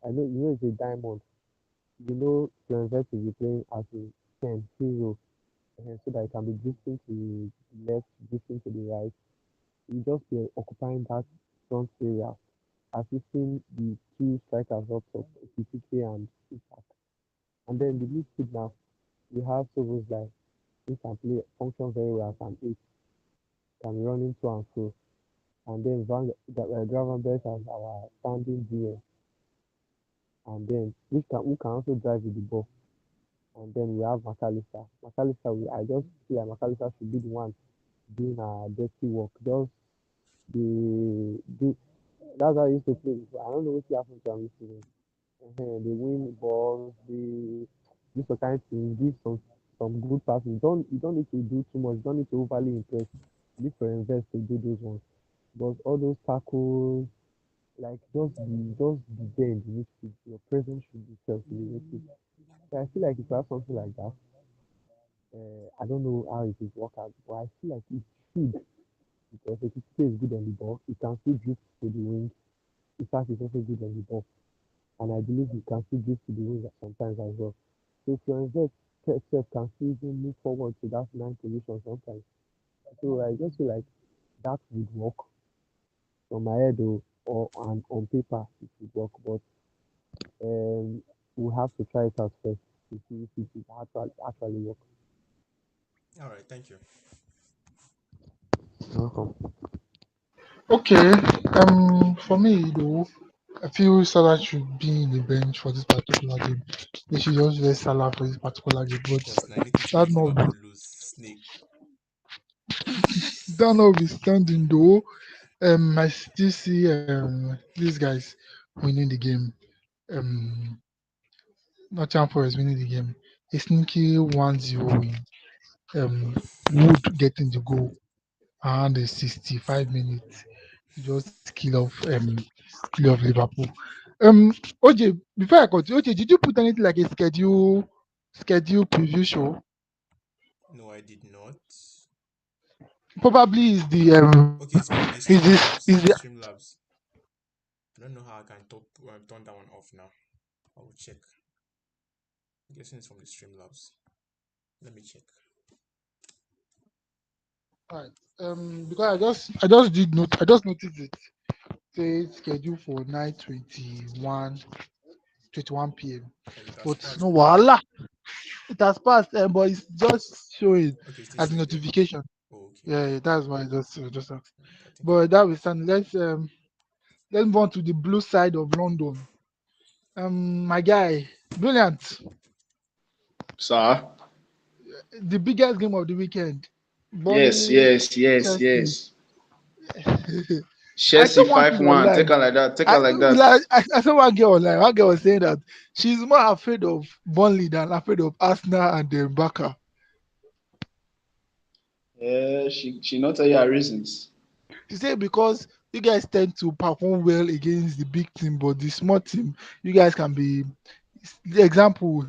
I know you know it's a diamond. You know, Florence will be playing as a 10 hero, so that he can be drifting to the left, drifting to the right. You just be occupying that front area, assisting the two strikers up top, Kitike and Isak. And then the midfield now, we have someone like who can play function very well as an eight, can be running to and fro. And then Gravenberch as our standing DM, and then who can also drive with the ball. And then we have McAllister. I just feel like McAllister should be the one doing our dirty work. Just the that's how I used to play before. I don't know what happened to him this season. They win balls, they do some kind of things, give some good passes. You don't need to do too much, you don't need to overly impress. Look for invest to do those ones. But all those tackles, like just be there in the midfield. Your presence should be felt in the midfield. So I feel like if you have something like that, I don't know how it is work out, but I feel like it should, because if it stays good on the ball, it can still drift to the wing. Isaac is also good on the ball, and I believe he can still drift to the wing sometimes as well. So Florence itself can still even move forward to that nine position sometimes. So I just feel like that would work from my head, and on paper it would work, but we have to try it out first to see if it will actually work. All right, thank you. Welcome. Okay. For me though, I feel Salah should be in the bench for this particular game. They should just let Salah for this particular game. But Because now anything to that make not be Liverpool lose. Snake. that notwithstanding though, I still see these guys winning the game. Um, Nottingham Forest winning the game. A sneaky 1-0 win. Wood getting the goal around the 65 minutes. Just kill off Liverpool. OJ, before I continue, OJ, did you put anything like a schedule preview show? No, I did not. Probably is the Okay, it's from the is Streamlabs. the Streamlabs. I don't know how I can turn that one off now. I will check. I'm guessing it's from the Streamlabs. Let me check. right. Because I just noticed it. Say schedule for 21 p.m. Oh, it has But passed no though. voila, it has passed, but it's just showing Okay, it's still as a showing there. notification. Oh, okay. Yeah, that's why I just asked. I think I But did. that was stand. Let's move on to the blue side of London. My guy, brilliant. Sir? The biggest game of the weekend, Yes, Burnley, yes, yes, Chelsea. yes. I Chelsea saw one thing 5-1. Take online. her like that. Take her I like that. like I saw one girl online. One girl was saying that she's more afraid of Burnley than afraid of Arsenal and Barca. Yeah, she not tell you her reasons. She said because you guys tend to perform well against the big team, but the small team, you guys can be. The example,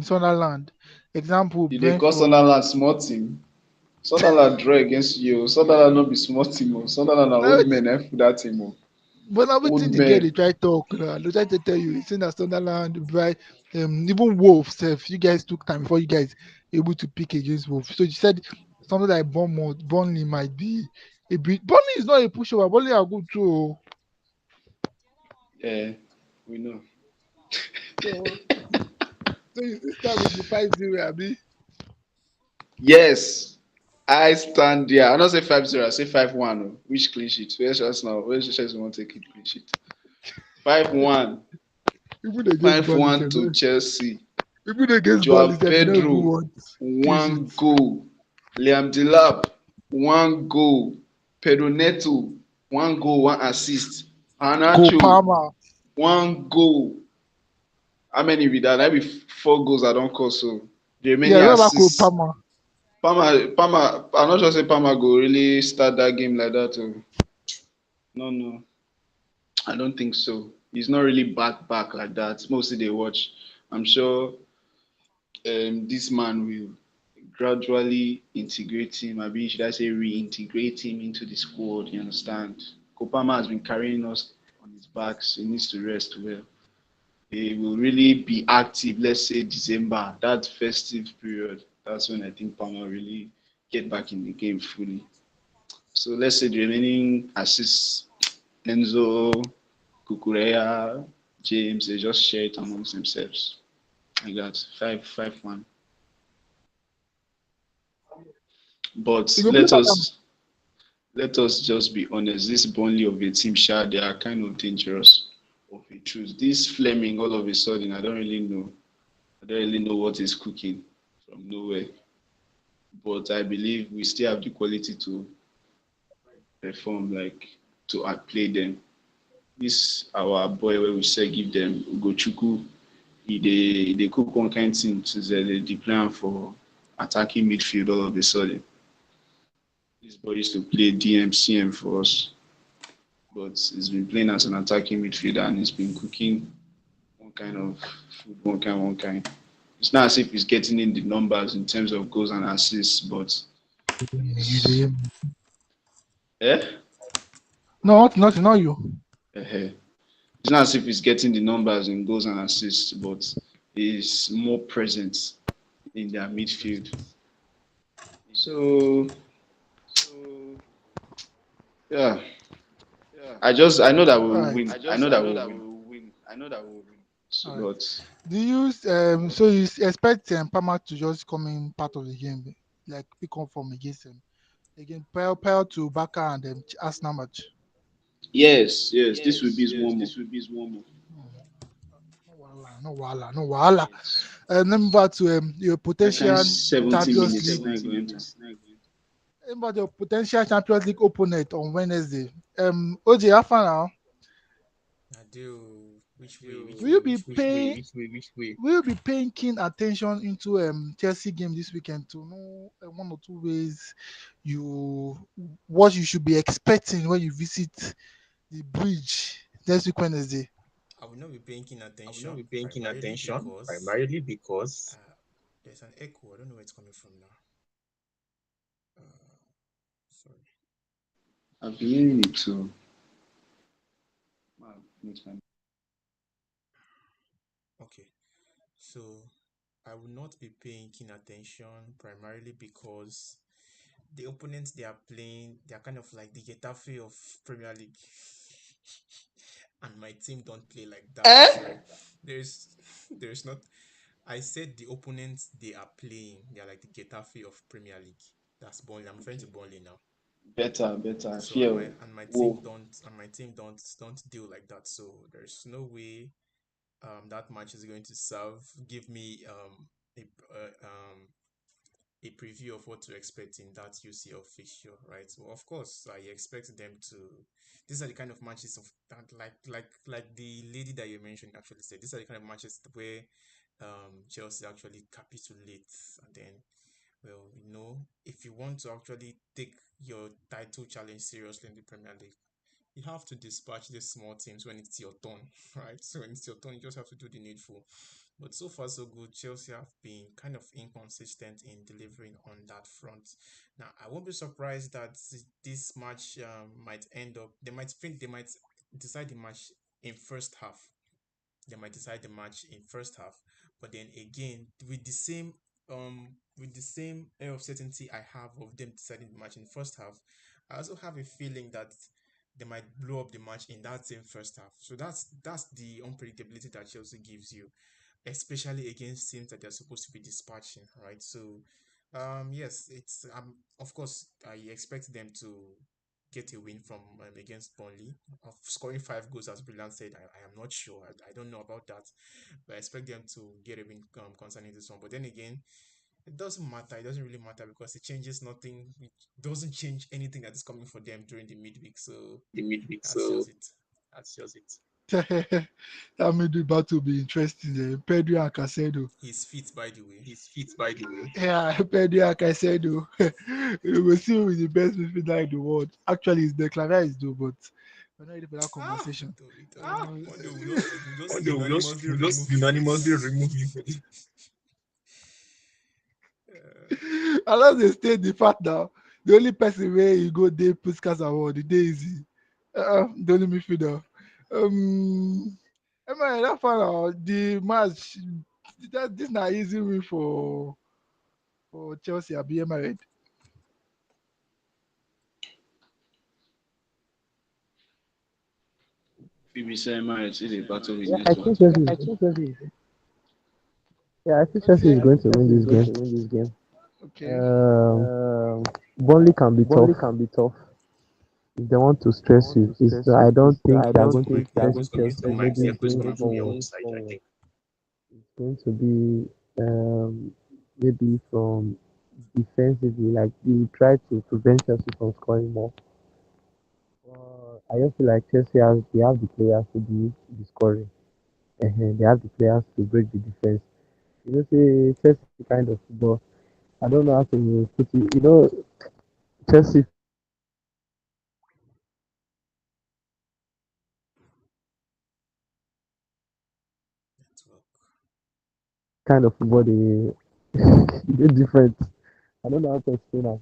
Sunderland. Example, Did they call Brentford. Sunderland small team? Sunderland draw against you. Sunderland no be small team. Oh. Sunderland are Now, old men. I feel that team. Oh. but now Old wetin the girl men. dey try talk now? They try to tell you, say na Sunderland, right? Even Wolves sef, you guys took time before you guys able to pick against Wolves. So you said something like Bournemouth, Burnley might be a bit. Burnley is not a pushover. Burnley are good too. Oh. Yeah, we know. So, so you still start with the 5-0, abi? Yes. I stand there. I don't say 5-0, I say 5-1. Oh. Which clean sheet? Where's just now? Where's just want to take it clean sheet? 5-1. Even against Burnley, 5-1 sef, to no, Chelsea. even against Burnley, Joao sef, you don't even Pedro, want clean one sheets. goal. Liam Delap, one goal. Pedro Neto, one goal, one assist. Anacho, Kopama. one goal. How many be that? That be 4 goals I don't call so. The Yeah, remaining remember assists. Kopama? Palmer, I'm not sure say Palmer go really start that game like that. Oh. No, no, I don't think so. He's not really back like that. Mostly they watch. I'm sure this man will gradually integrate him. Maybe should I say reintegrate him into the squad? You understand? Kopama has been carrying us on his back, so he needs to rest well. He will really be active. Let's say December, that festive period. That's when I think Palmer really get back in the game fully. So let's say the remaining assists, Enzo, Kukureya, James, they just share it amongst themselves. I got 5-1. But You go play let us just be honest. This Burnley of a team, Sha, they are kind of dangerous of a truth. This Fleming, all of a sudden, I don't really know. I don't really know what is cooking from nowhere. But I believe we still have the quality to perform, like to outplay them. This our boy where we say give them Ugochukwu, they cook one kind of thing to the plan for attacking midfield all of a sudden. This boy used to play DMCM for us, but he's been playing as an attacking midfielder and he's been cooking one kind of food, one kind. It's not as if he's getting in the numbers in terms of goals and assists, but you it's dey. eh? No, not you. uh It's not as if he's getting the numbers in goals and assists, but he's more present in their midfield. So yeah, I know that we will Right. win. I know that we will win. So, All right. but Do you so you expect Palmer to just come in part of the game, like pick up from against again prior to Baka and Arsenal match? yes, this will be his warm up. No wahala, no wahala, no wahala. Let me back to your That kind potential 70 Champions minutes League. now go enter. About your potential Champions League opponent on Wednesday. OJ, how far now? I do. Which way? Which Will way? you be Which way? paying? Will you be paying keen attention into Chelsea game this weekend to know one or two ways you what you should be expecting when you visit the bridge next week Wednesday? I will not be paying keen attention primarily because there's an echo. I don't know where it's coming from now. Sorry. I've been hearing it too. Okay. So I will not be paying keen attention primarily because the opponents they are playing, they are kind of like the Getafe of Premier League. And my team don't play like that. So there's there's not I said the opponents they are playing, they are like the Getafe of Premier League. That's Burnley. I'm referring to Burnley now. Better. I So and my feel. and my team Whoa. don't deal like that. So there's no way that match is going to give me a preview of what to expect in that UCL fixture, right? Well, of course, I expect them to. These are the kind of matches of that, like the lady that you mentioned actually said. These are the kind of matches where Chelsea actually capitulate, and then, well, if you want to actually take your title challenge seriously in the Premier League, you have to dispatch these small teams when it's your turn, right? So when it's your turn, you just have to do the needful. But so far, so good. Chelsea have been kind of inconsistent in delivering on that front. Now, I won't be surprised that this match might end up. They might decide the match in first half. They might decide the match in first half. But then again, with the same air of certainty I have of them deciding the match in first half, I also have a feeling that they might blow up the match in that same first half. So that's the unpredictability that Chelsea gives you, especially against teams that they're supposed to be dispatching, right? So, yes, it's of course I expect them to get a win from against Burnley. Of scoring 5 goals, as Brilliant said, I am not sure. I don't know about that, but I expect them to get a win concerning this one. But then again, it doesn't matter. It doesn't really matter because it changes nothing. It doesn't change anything that is coming for them during the midweek. So The midweek, that's so just it. that's just it. That made the battle be interesting. Pedro and Casado. He's fit, by the way. He's fit, by the way. Yeah, Pedro and Casado. You will see who is the best midfielder in the world. Actually, it's Declan Rice, though, but we're not ready for that conversation. One day we'll just One day unanimously we'll remove just you for unanimously this. remove you for this. Unless they state the fact that the only person where you go there Puskas award the day is the only midfielder. Am I that far now? The match this not easy win for Chelsea. Abi am I right? BBC Emirates is a battle with Yeah, I network. think Chelsea. Yeah, I think Chelsea is going to win this game. Okay. Um, Burnley can be tough if they want to stress you. I don't think they are going to stress Chelsea. Maybe going forward. It's going to be maybe from defensively, like you try to prevent Chelsea from scoring more. I just feel like they have the players to do the scoring. They have the players to break the defense. You know, say Chelsea kind of football. I don't know how to put it. You know, Chelsea Network. kind of football they different. I don't know how to explain that.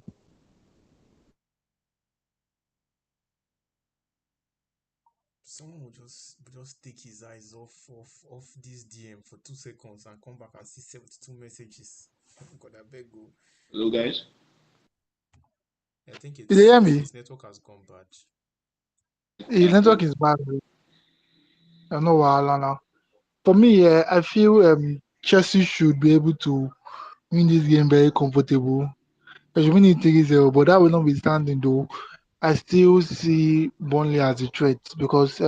Someone will just take his eyes off this DM for 2 seconds and come back and see 72 messages. God, I beg you. Hello, guys. I think Did you it's hear his, me? his network has gone bad. The network is bad. I know wahala now. For me, I feel Chelsea should be able to win this game very comfortable. They should win it 3-0, but that will not be standing though. I still see Burnley as a threat because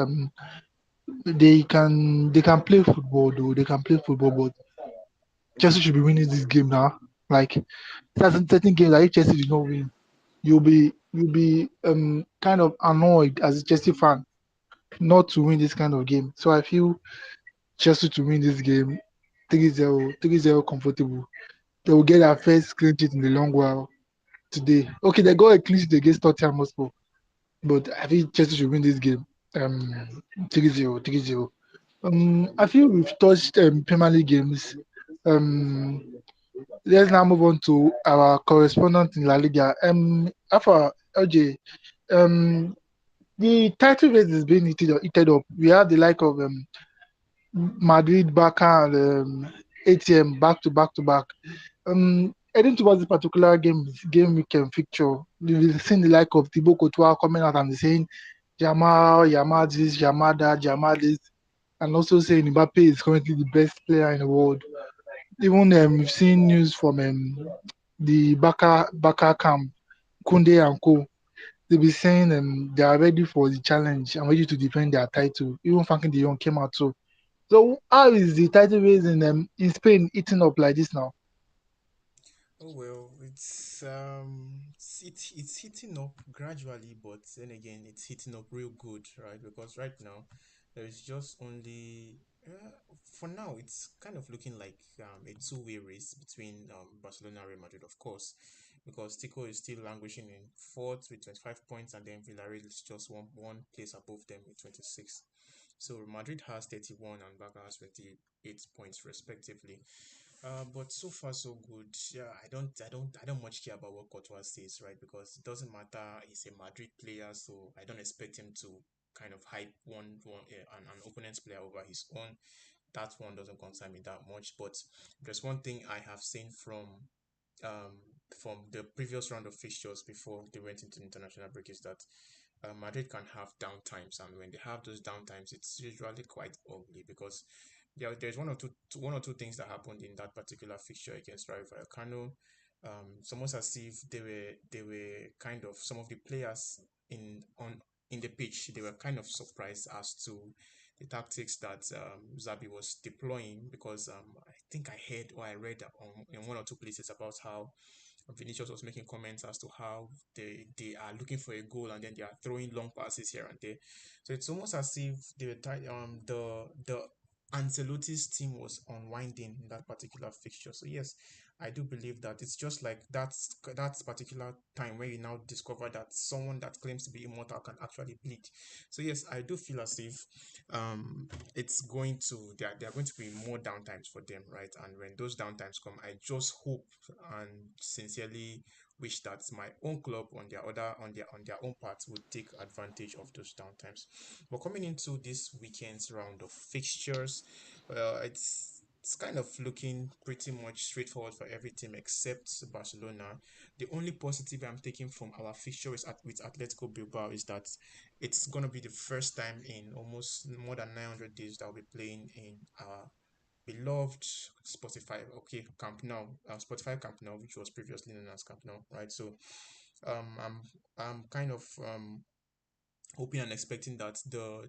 they can play football though. They can play football, but Chelsea should be winning this game now. Like certain games that if Chelsea did not win, you'll be kind of annoyed as a Chelsea fan not to win this kind of game. So I feel Chelsea to win this game 3-0, 3-0 comfortable. They will get their first clean sheet in the long while today. Okay, they got a clean sheet against Tottenham Hotspur, but I think Chelsea should win this game. 3-0, 3-0. I feel we've touched Premier League games. Um, let's now move on to our correspondent in La Liga. Alpha LJ, um, the title race is being heated up. We have the like of Madrid, Barca, and ATM back to back to back. Heading towards this particular game weekend fixture, we've seen the like of Thibaut Courtois coming out and saying Yamal this, Yamal that, Yamal this, and also saying Mbappe is currently the best player in the world. Even we've seen news from the Barca camp, Kunde and Co. They'll be saying they are ready for the challenge and ready to defend their title. Even Frankie de Jong came out too. So how is the title race in Spain eating up like this now? Oh well, it's hitting up gradually, but then again, it's hitting up real good, right? Because right now, there's just only for now, it's kind of looking like a two-way race between Barcelona and Real Madrid, of course, because Tico is still languishing in fourth with 25 points, and then Villarreal is just one place above them with 26. So Madrid has 31 and Barca has 28 points respectively. But so far so good. Yeah, I don't much care about what Courtois says, right? Because it doesn't matter. He's a Madrid player, so I don't expect him to kind of hype an opponent's player over his own. That one doesn't concern me that much. But there's one thing I have seen um from the previous round of fixtures before they went into the international break is that Madrid can have downtimes, and when they have those downtimes, it's usually quite ugly because there's one or two things that happened in that particular fixture against Rayo Vallecano. It's almost as if they were kind of some of the players in the pitch. They were kind of surprised as to the tactics that Zabi was deploying because I think I heard or I read in one or two places about how Vinicius was making comments as to how they are looking for a goal and then they are throwing long passes here and there. So it's almost as if they were the Ancelotti's team was unwinding in that particular fixture. So yes, I do believe that it's just like that particular time where you now discover that someone that claims to be immortal can actually bleed. So yes, I do feel as if it's going to there are going to be more downtimes for them, right? And when those downtimes come, I just hope and sincerely wish that my own club on their own part would take advantage of those downtimes. But coming into this weekend's round of fixtures, it's kind of looking pretty much straightforward for every team except Barcelona. The only positive I'm taking from our fixture with Atletico Bilbao is that it's going to be the first time in almost more than 900 days that I'll be playing in our beloved Spotify, okay, Camp Nou, Spotify Camp Nou, which was previously known as Camp Nou, right? So, um, I'm I'm kind of hoping and expecting that the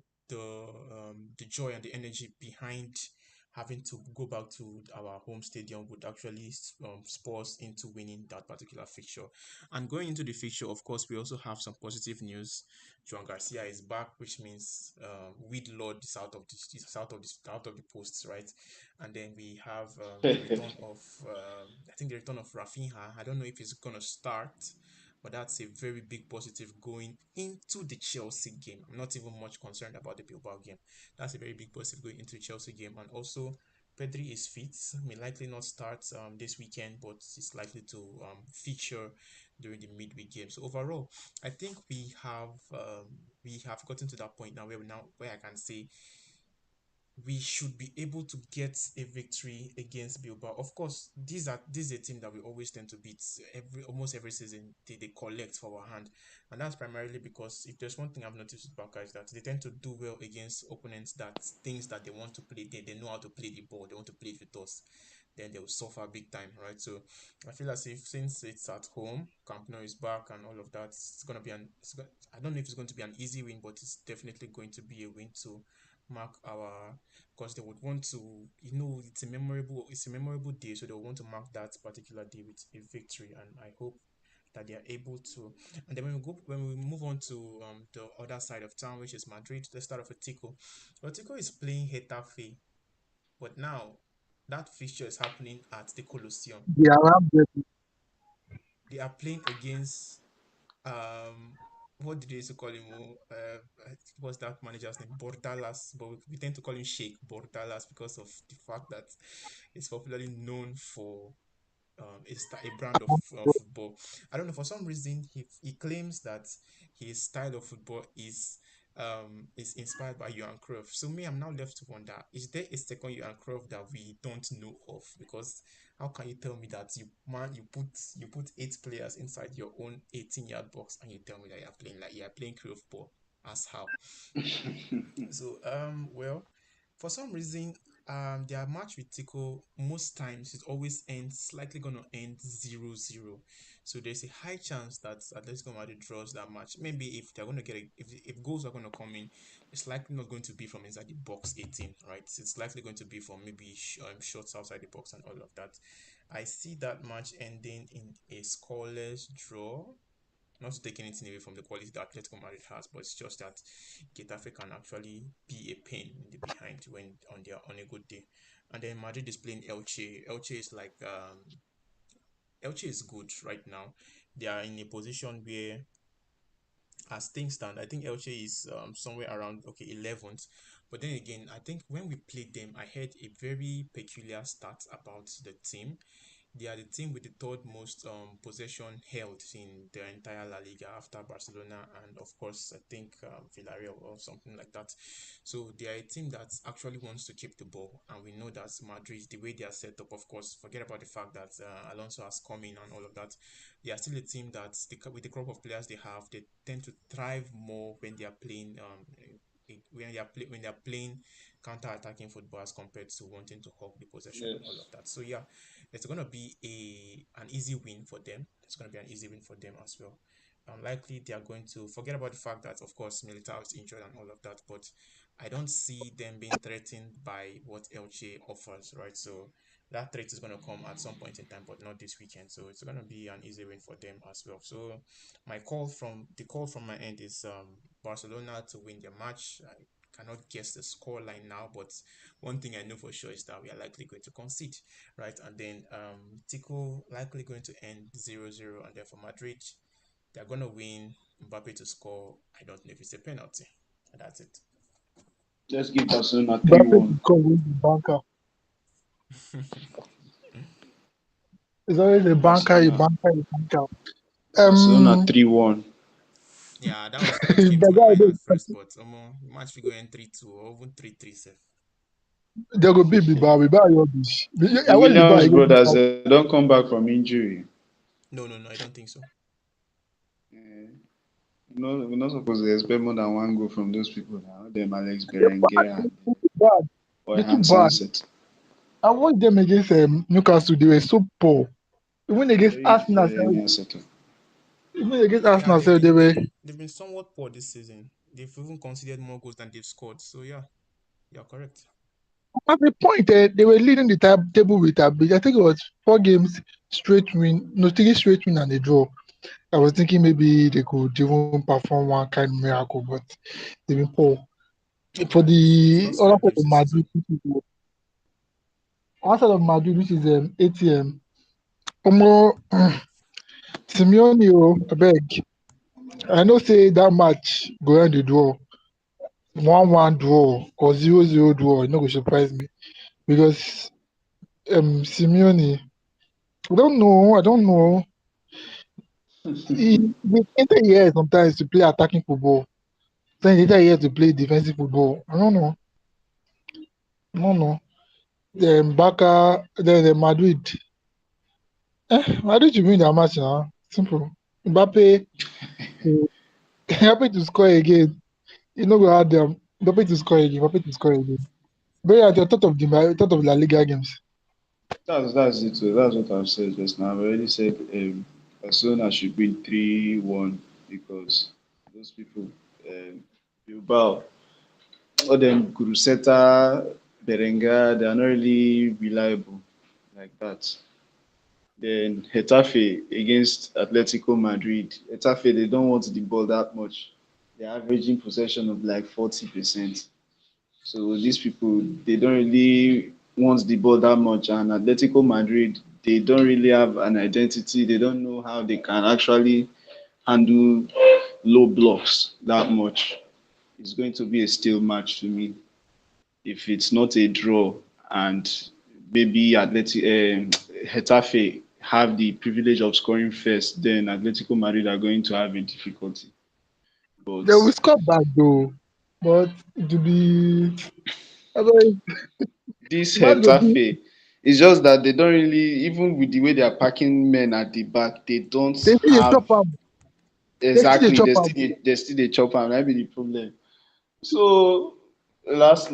joy and the energy behind having to go back to our home stadium would actually spur us into winning that particular fixture. And going into the fixture, of course, we also have some positive news. Joan Garcia is back, which means Weed Lord is out of the posts, right? And then we have the return of I think the return of Rafinha. I don't know if he's gonna start, but that's a very big positive going into the Chelsea game. I'm not even much concerned about the Bilbao game. That's a very big positive going into the Chelsea game. And also, Pedri is fit. May likely not start this weekend, but is likely to feature during the midweek game. So overall, I think we have gotten to that point now where I can say we should be able to get a victory against Bilbao. Of course, this is a team that we always tend to beat almost every season. They collect for our hand, and that's primarily because if there's one thing I've noticed with Barca is that they tend to do well against opponents that things that they want to play. They know how to play the ball. They want to play it with us. Then they will suffer big time, right? So I feel as if since it's at home, Camp Nou is back and all of that, it's gonna be I don't know if it's going to be an easy win, but it's definitely going to be a win to mark our because they would want to, it's a memorable day, so they'll want to mark that particular day with a victory, and I hope that they are able to. And then when we move on to the other side of town, which is Madrid, let's start off with Tico. Well, Tico is playing Getafe, but now that fixture is happening at the Colosseum. They are around there. They are playing against what did they used to call him? What's that manager's name? Bordalas, but we tend to call him Sheikh Bordalas because of the fact that he's popularly known for a brand of football. I don't know, for some reason he claims that his style of football is inspired by Johan Cruyff. So me, I'm now left to wonder: is there a second Johan Cruyff that we don't know of? Because how can you tell me that you put 8 players inside your own 18-yard box and you tell me that you're playing Cruyff ball? As how? So well, for some reason their match with Tico most times it always ends slightly gonna end 0-0. So there's a high chance that Atletico Madrid draws that match. Maybe if they're gonna if goals are gonna come in, it's likely not going to be from inside the box 18, right? It's likely going to be from maybe shots outside the box and all of that. I see that match ending in a scoreless draw, not to take anything away from the quality that Atletico Madrid has, but it's just that Getafe can actually be a pain in the behind when on a good day. And then Madrid is playing Elche. Elche is good right now. They are in a position where, as things stand, I think Elche is somewhere around 11th. But then again, I think when we played them, I heard a very peculiar stat about the team. They are the team with the third most possession held in the entire La Liga after Barcelona and of course I think Villarreal or something like that. So they are a team that actually wants to keep the ball, and we know that Madrid, the way they are set up, of course, forget about the fact that Alonso has come in and all of that. They are still a team that, with the crop of players they have, they tend to thrive more when they are playing when they are playing counter-attacking football as compared to wanting to hog the possession and all Yes. of that. So yeah, it's gonna be an easy win for them. It's gonna be an easy win for them as well. Likely they are going to forget about the fact that of course Militao is injured and all of that, but I don't see them being threatened by what Elche offers, right? So that threat is gonna come at some point in time, but not this weekend. So it's gonna be an easy win for them as well. So the call from my end is Barcelona to win their match. I cannot guess the score line now, but one thing I know for sure is that we are likely going to concede, right? And then Tico likely going to end 0-0, and then for Madrid, they're gonna win. Mbappe to score. I don't know if it's a penalty. And that's it. Let's give Barcelona Mbappe to 3-1. score against the banker. It's always a Barcelona. banker, a banker. Barcelona Um, 3-1. Yeah, that was what came to the my mind at guy, first, but match we go in 3-2 or even 3-3 safe. they go beat Bilbao. Bilbao rubbish. The I watch Bilbao Williams against brothers Bilbao. don't come back from injury. No, no, no, I don't think so. Eh, no, we're not supposed to expect more than one goal from those people now. Them Alex They're bad. Berenguer and They're too bad. Boy They're too Hans bad. Sunset. I watched them against Newcastle. They were so poor. Even against Very, Arsenal, very near settle. even against Yeah, Arsenal, they were. they've been somewhat poor this season. They've even conceded more goals than they've scored. So yeah, you're correct. At the point, they were leading the table with a bit. I think it was 4 games straight win, no, 3 straight win and a draw. I was thinking maybe they could even perform one kind of miracle, but they've been poor. For Yeah, they've the lost other five side games of this Madrid, season. which is ATM. Omo, Simeone, I beg. I know say that match go end the draw, 1-1 draw or 0-0 draw. E no go surprise me because Simeone, I don't know. I don't know. He enter here sometimes to play attacking football. Then he enter here to play defensive football. I don't know. I don't know. Then Barca, then the Madrid. Madrid should win their match now. Simple. Mbappe, Mbappe to score again. You know go add them. Mbappe to score again. Mbappe to score again. But yeah, the thought of La Liga games. That's it. So that's what I've said just now. I've already said Barcelona should win 3-1 because those people, Bilbao, all them Guruseta, Berenga, they are not really reliable like that. Then Getafe against Atletico Madrid. Getafe, they don't want the ball that much. They're averaging possession of like 40%. So these people, they don't really want the ball that much. And Atletico Madrid, they don't really have an identity. They don't know how they can actually handle low blocks that much. It's going to be a still match to me. If it's not a draw and maybe Getafe have the privilege of scoring first, then Atletico Madrid are going to have a difficulty. They will But score back though. But to be I mean, this match go be Getafe, it's just that they don't really, even with the way they are packing men at the back, they don't they still dey chop have am. They still dey exactly. chop am. They still they chop and that be the problem. So last,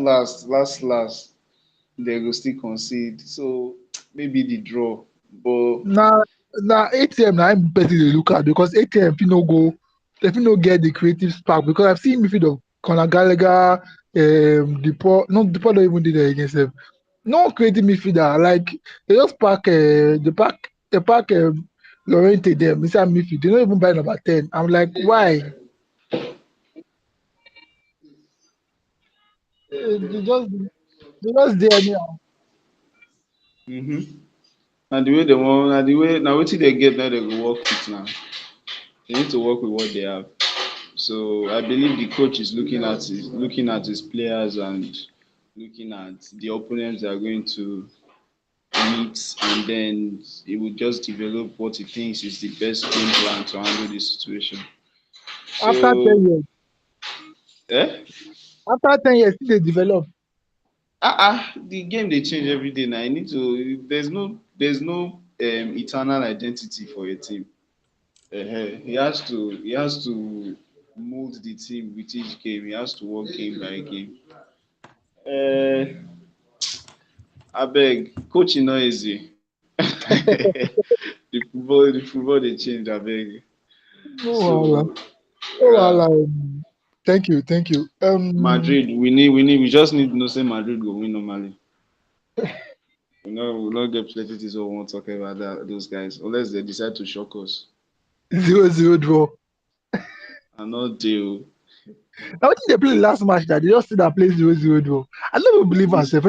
they will still concede. So maybe the draw, but Na ATM na im person dey look at because ATM fit no go they fit no get the creative spark because I've seen midfield of Conor Gallagher, Deport don't even dey there again sef. No creative midfielder like they just they pack Llorente dem inside midfield. They no even buy number 10. I'm like why? They just dey anyhow. and the way they want, and the way now wetin they get now they go work with now. They need to work with what they have. So I believe the coach is looking at his players and looking at the opponents they are going to meet, and then he will just develop what he thinks is the best game plan to handle the situation. After 10 So, years, eh? after 10 years, they develop. The game they change every day now. I need to. There's no eternal identity for a team. He has to mold the team with each game. He has to work game by game. I beg, coaching no easy. The football they change. I beg. Oh, wow. So Oh, uh, wow. Thank you, thank you. Madrid, we just need to know say Madrid go win normally. We not get plenty things we want to talk about those guys unless they decide to shock us. 0-0 draw. I not deal. Now, what did they play the last match that they just see that play 0-0 draw? I never believe This myself.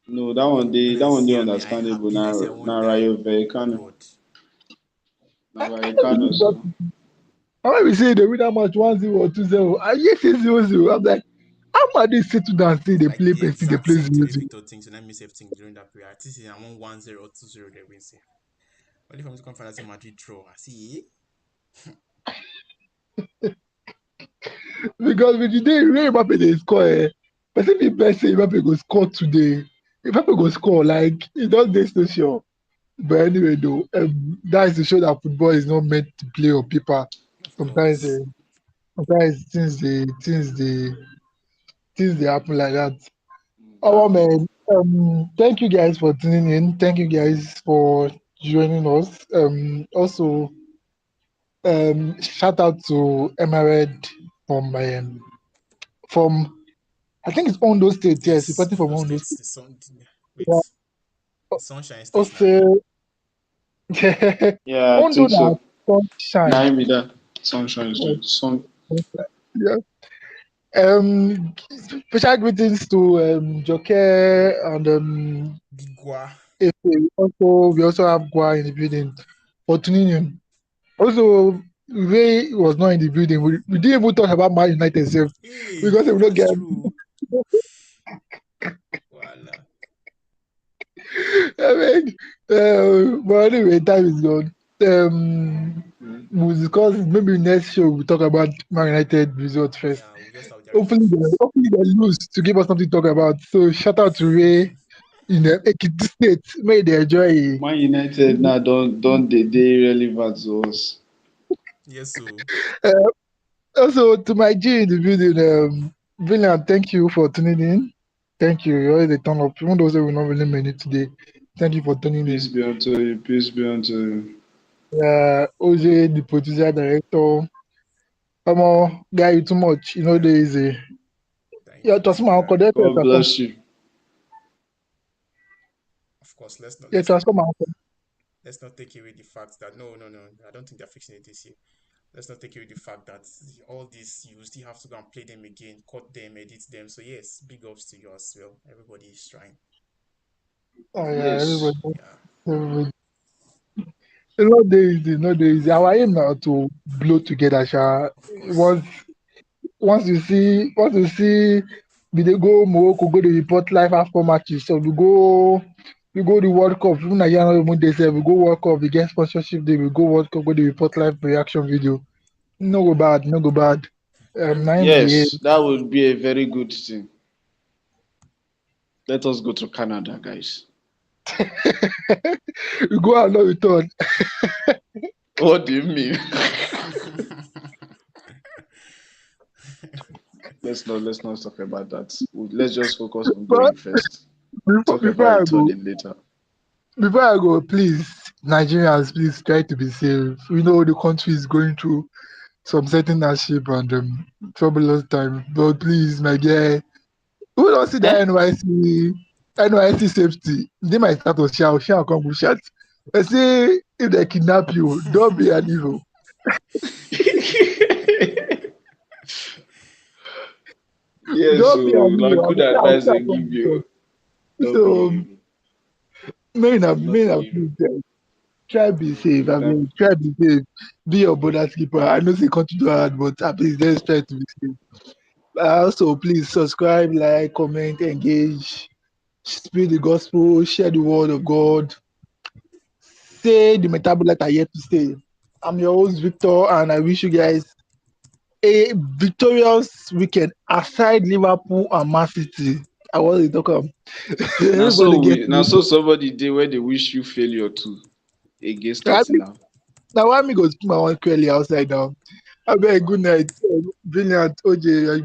no that one they Honestly, I mean, I understandable. happy like say I Now won't die Rayo Vallecano, abroad. now I can't Vallecano. believe that. So How when we say they win that match 1-0 or 2-0, I hear say 0-0. I'm like, how might they settle down and say they Like play the person, they exact play same thing 0-0? wey Victor thinks when I miss everything during that period. I think say I won 1-0 or 2-0 they win say. Only if I'm come find out say Madrid draw. I see. Because with the day when Mbappe they score, person be best say Mbappe go score today. Mbappe go score, like, he don't dey so sure. But anyway, though, that is to show that football is not meant to play on paper. Of Sometimes, course. sometimes things they happen like that. Oh exactly. man, thank you guys for tuning in. Thank you guys for joining us. Also, shout out to Emerald from I think it's Ondo State. Yes, Yes, reporting from Ondo Ondo State. State. The sun. Wait, Yeah. the Sunshine State now. Also, Yeah, I Ondo think now so. Now sunshine. be that sunshine street. Sun. Yeah. Special greetings to Joke and Bigwa. Efe. Also, we also have Gua in the building for tuning in. Also, Ray was not in the building. We didn't even talk about Man United self Hey, because we don't that's get. true. Voila. I mean, but anyway, time is gone. Mm. We'll discuss maybe next show. We'll talk about Man United results first. Yeah, we'll just start with their result first. Hopefully they lose to give us something to talk about. So shout out to Ray in the Ekiti State. May they enjoy. Man United now don't they relevant to us. Yes, so Uh, Also to my G in the building, Villian, thank you for tuning in. Thank you. You always a turn up. Even though say we not really many today. Thank you for tuning Peace in. be unto you. Peace be unto you. OJ, the producer director. Come on, guy, you too much. You know yeah, there is a thank yeah, you. transform uncle. God bless you. Of course, let's not Yeah, transform uncle. let's not take away the fact that no, I don't think they're fixing it this year. Let's not take away the fact that all this you still have to go and play them again, cut them, edit them. So yes, big ups to you as well. Everybody is trying. Oh yeah, Yes. Yeah, everybody. It's not there easy, not there easy. Our aim now to blow together, sha. of course. Once you see, we dey go Morocco, go dey report live after matches. So we go the World Cup. Even Nigeria not even dey sef. We go World Cup. We get sponsorship day. We go World Cup. Go dey report live reaction video. No go bad, no go bad. Na im be the Yes, that would be a very good thing. Let us go to Canada, guys. we go out, no return. What do you mean? let's not talk about that. Let's just focus on But going first. before, Talk before about I go, returning later. please, Nigerians, please try to be safe. We know the country is going through some certain hardship and turbulent time. But please, my guy, who don't see Eh? that NYC safety, they might start to shout, come go shout. I say if they kidnap you, don't be an evil. Yes, so Don't be an like evil. good I will advice they shout, give come go you. shout. Don't be So, evil. may na Not be please evil. try be safe. I mean, try be safe. Be your brother's keeper. I know they can't do hard, but at least let's try to be safe. Also, please subscribe, like, comment, engage, spread the gospel, share the word of God. Say the metabolite are yet to stay. I'm your host, Victor, and I wish you guys a victorious weekend aside Liverpool and Man City. I want to talk about everybody get Now so somebody day where they wish you failure too against Tottenham. now. Why me go speak my one clearly outside now? I beg good night. Brilliant, OJ.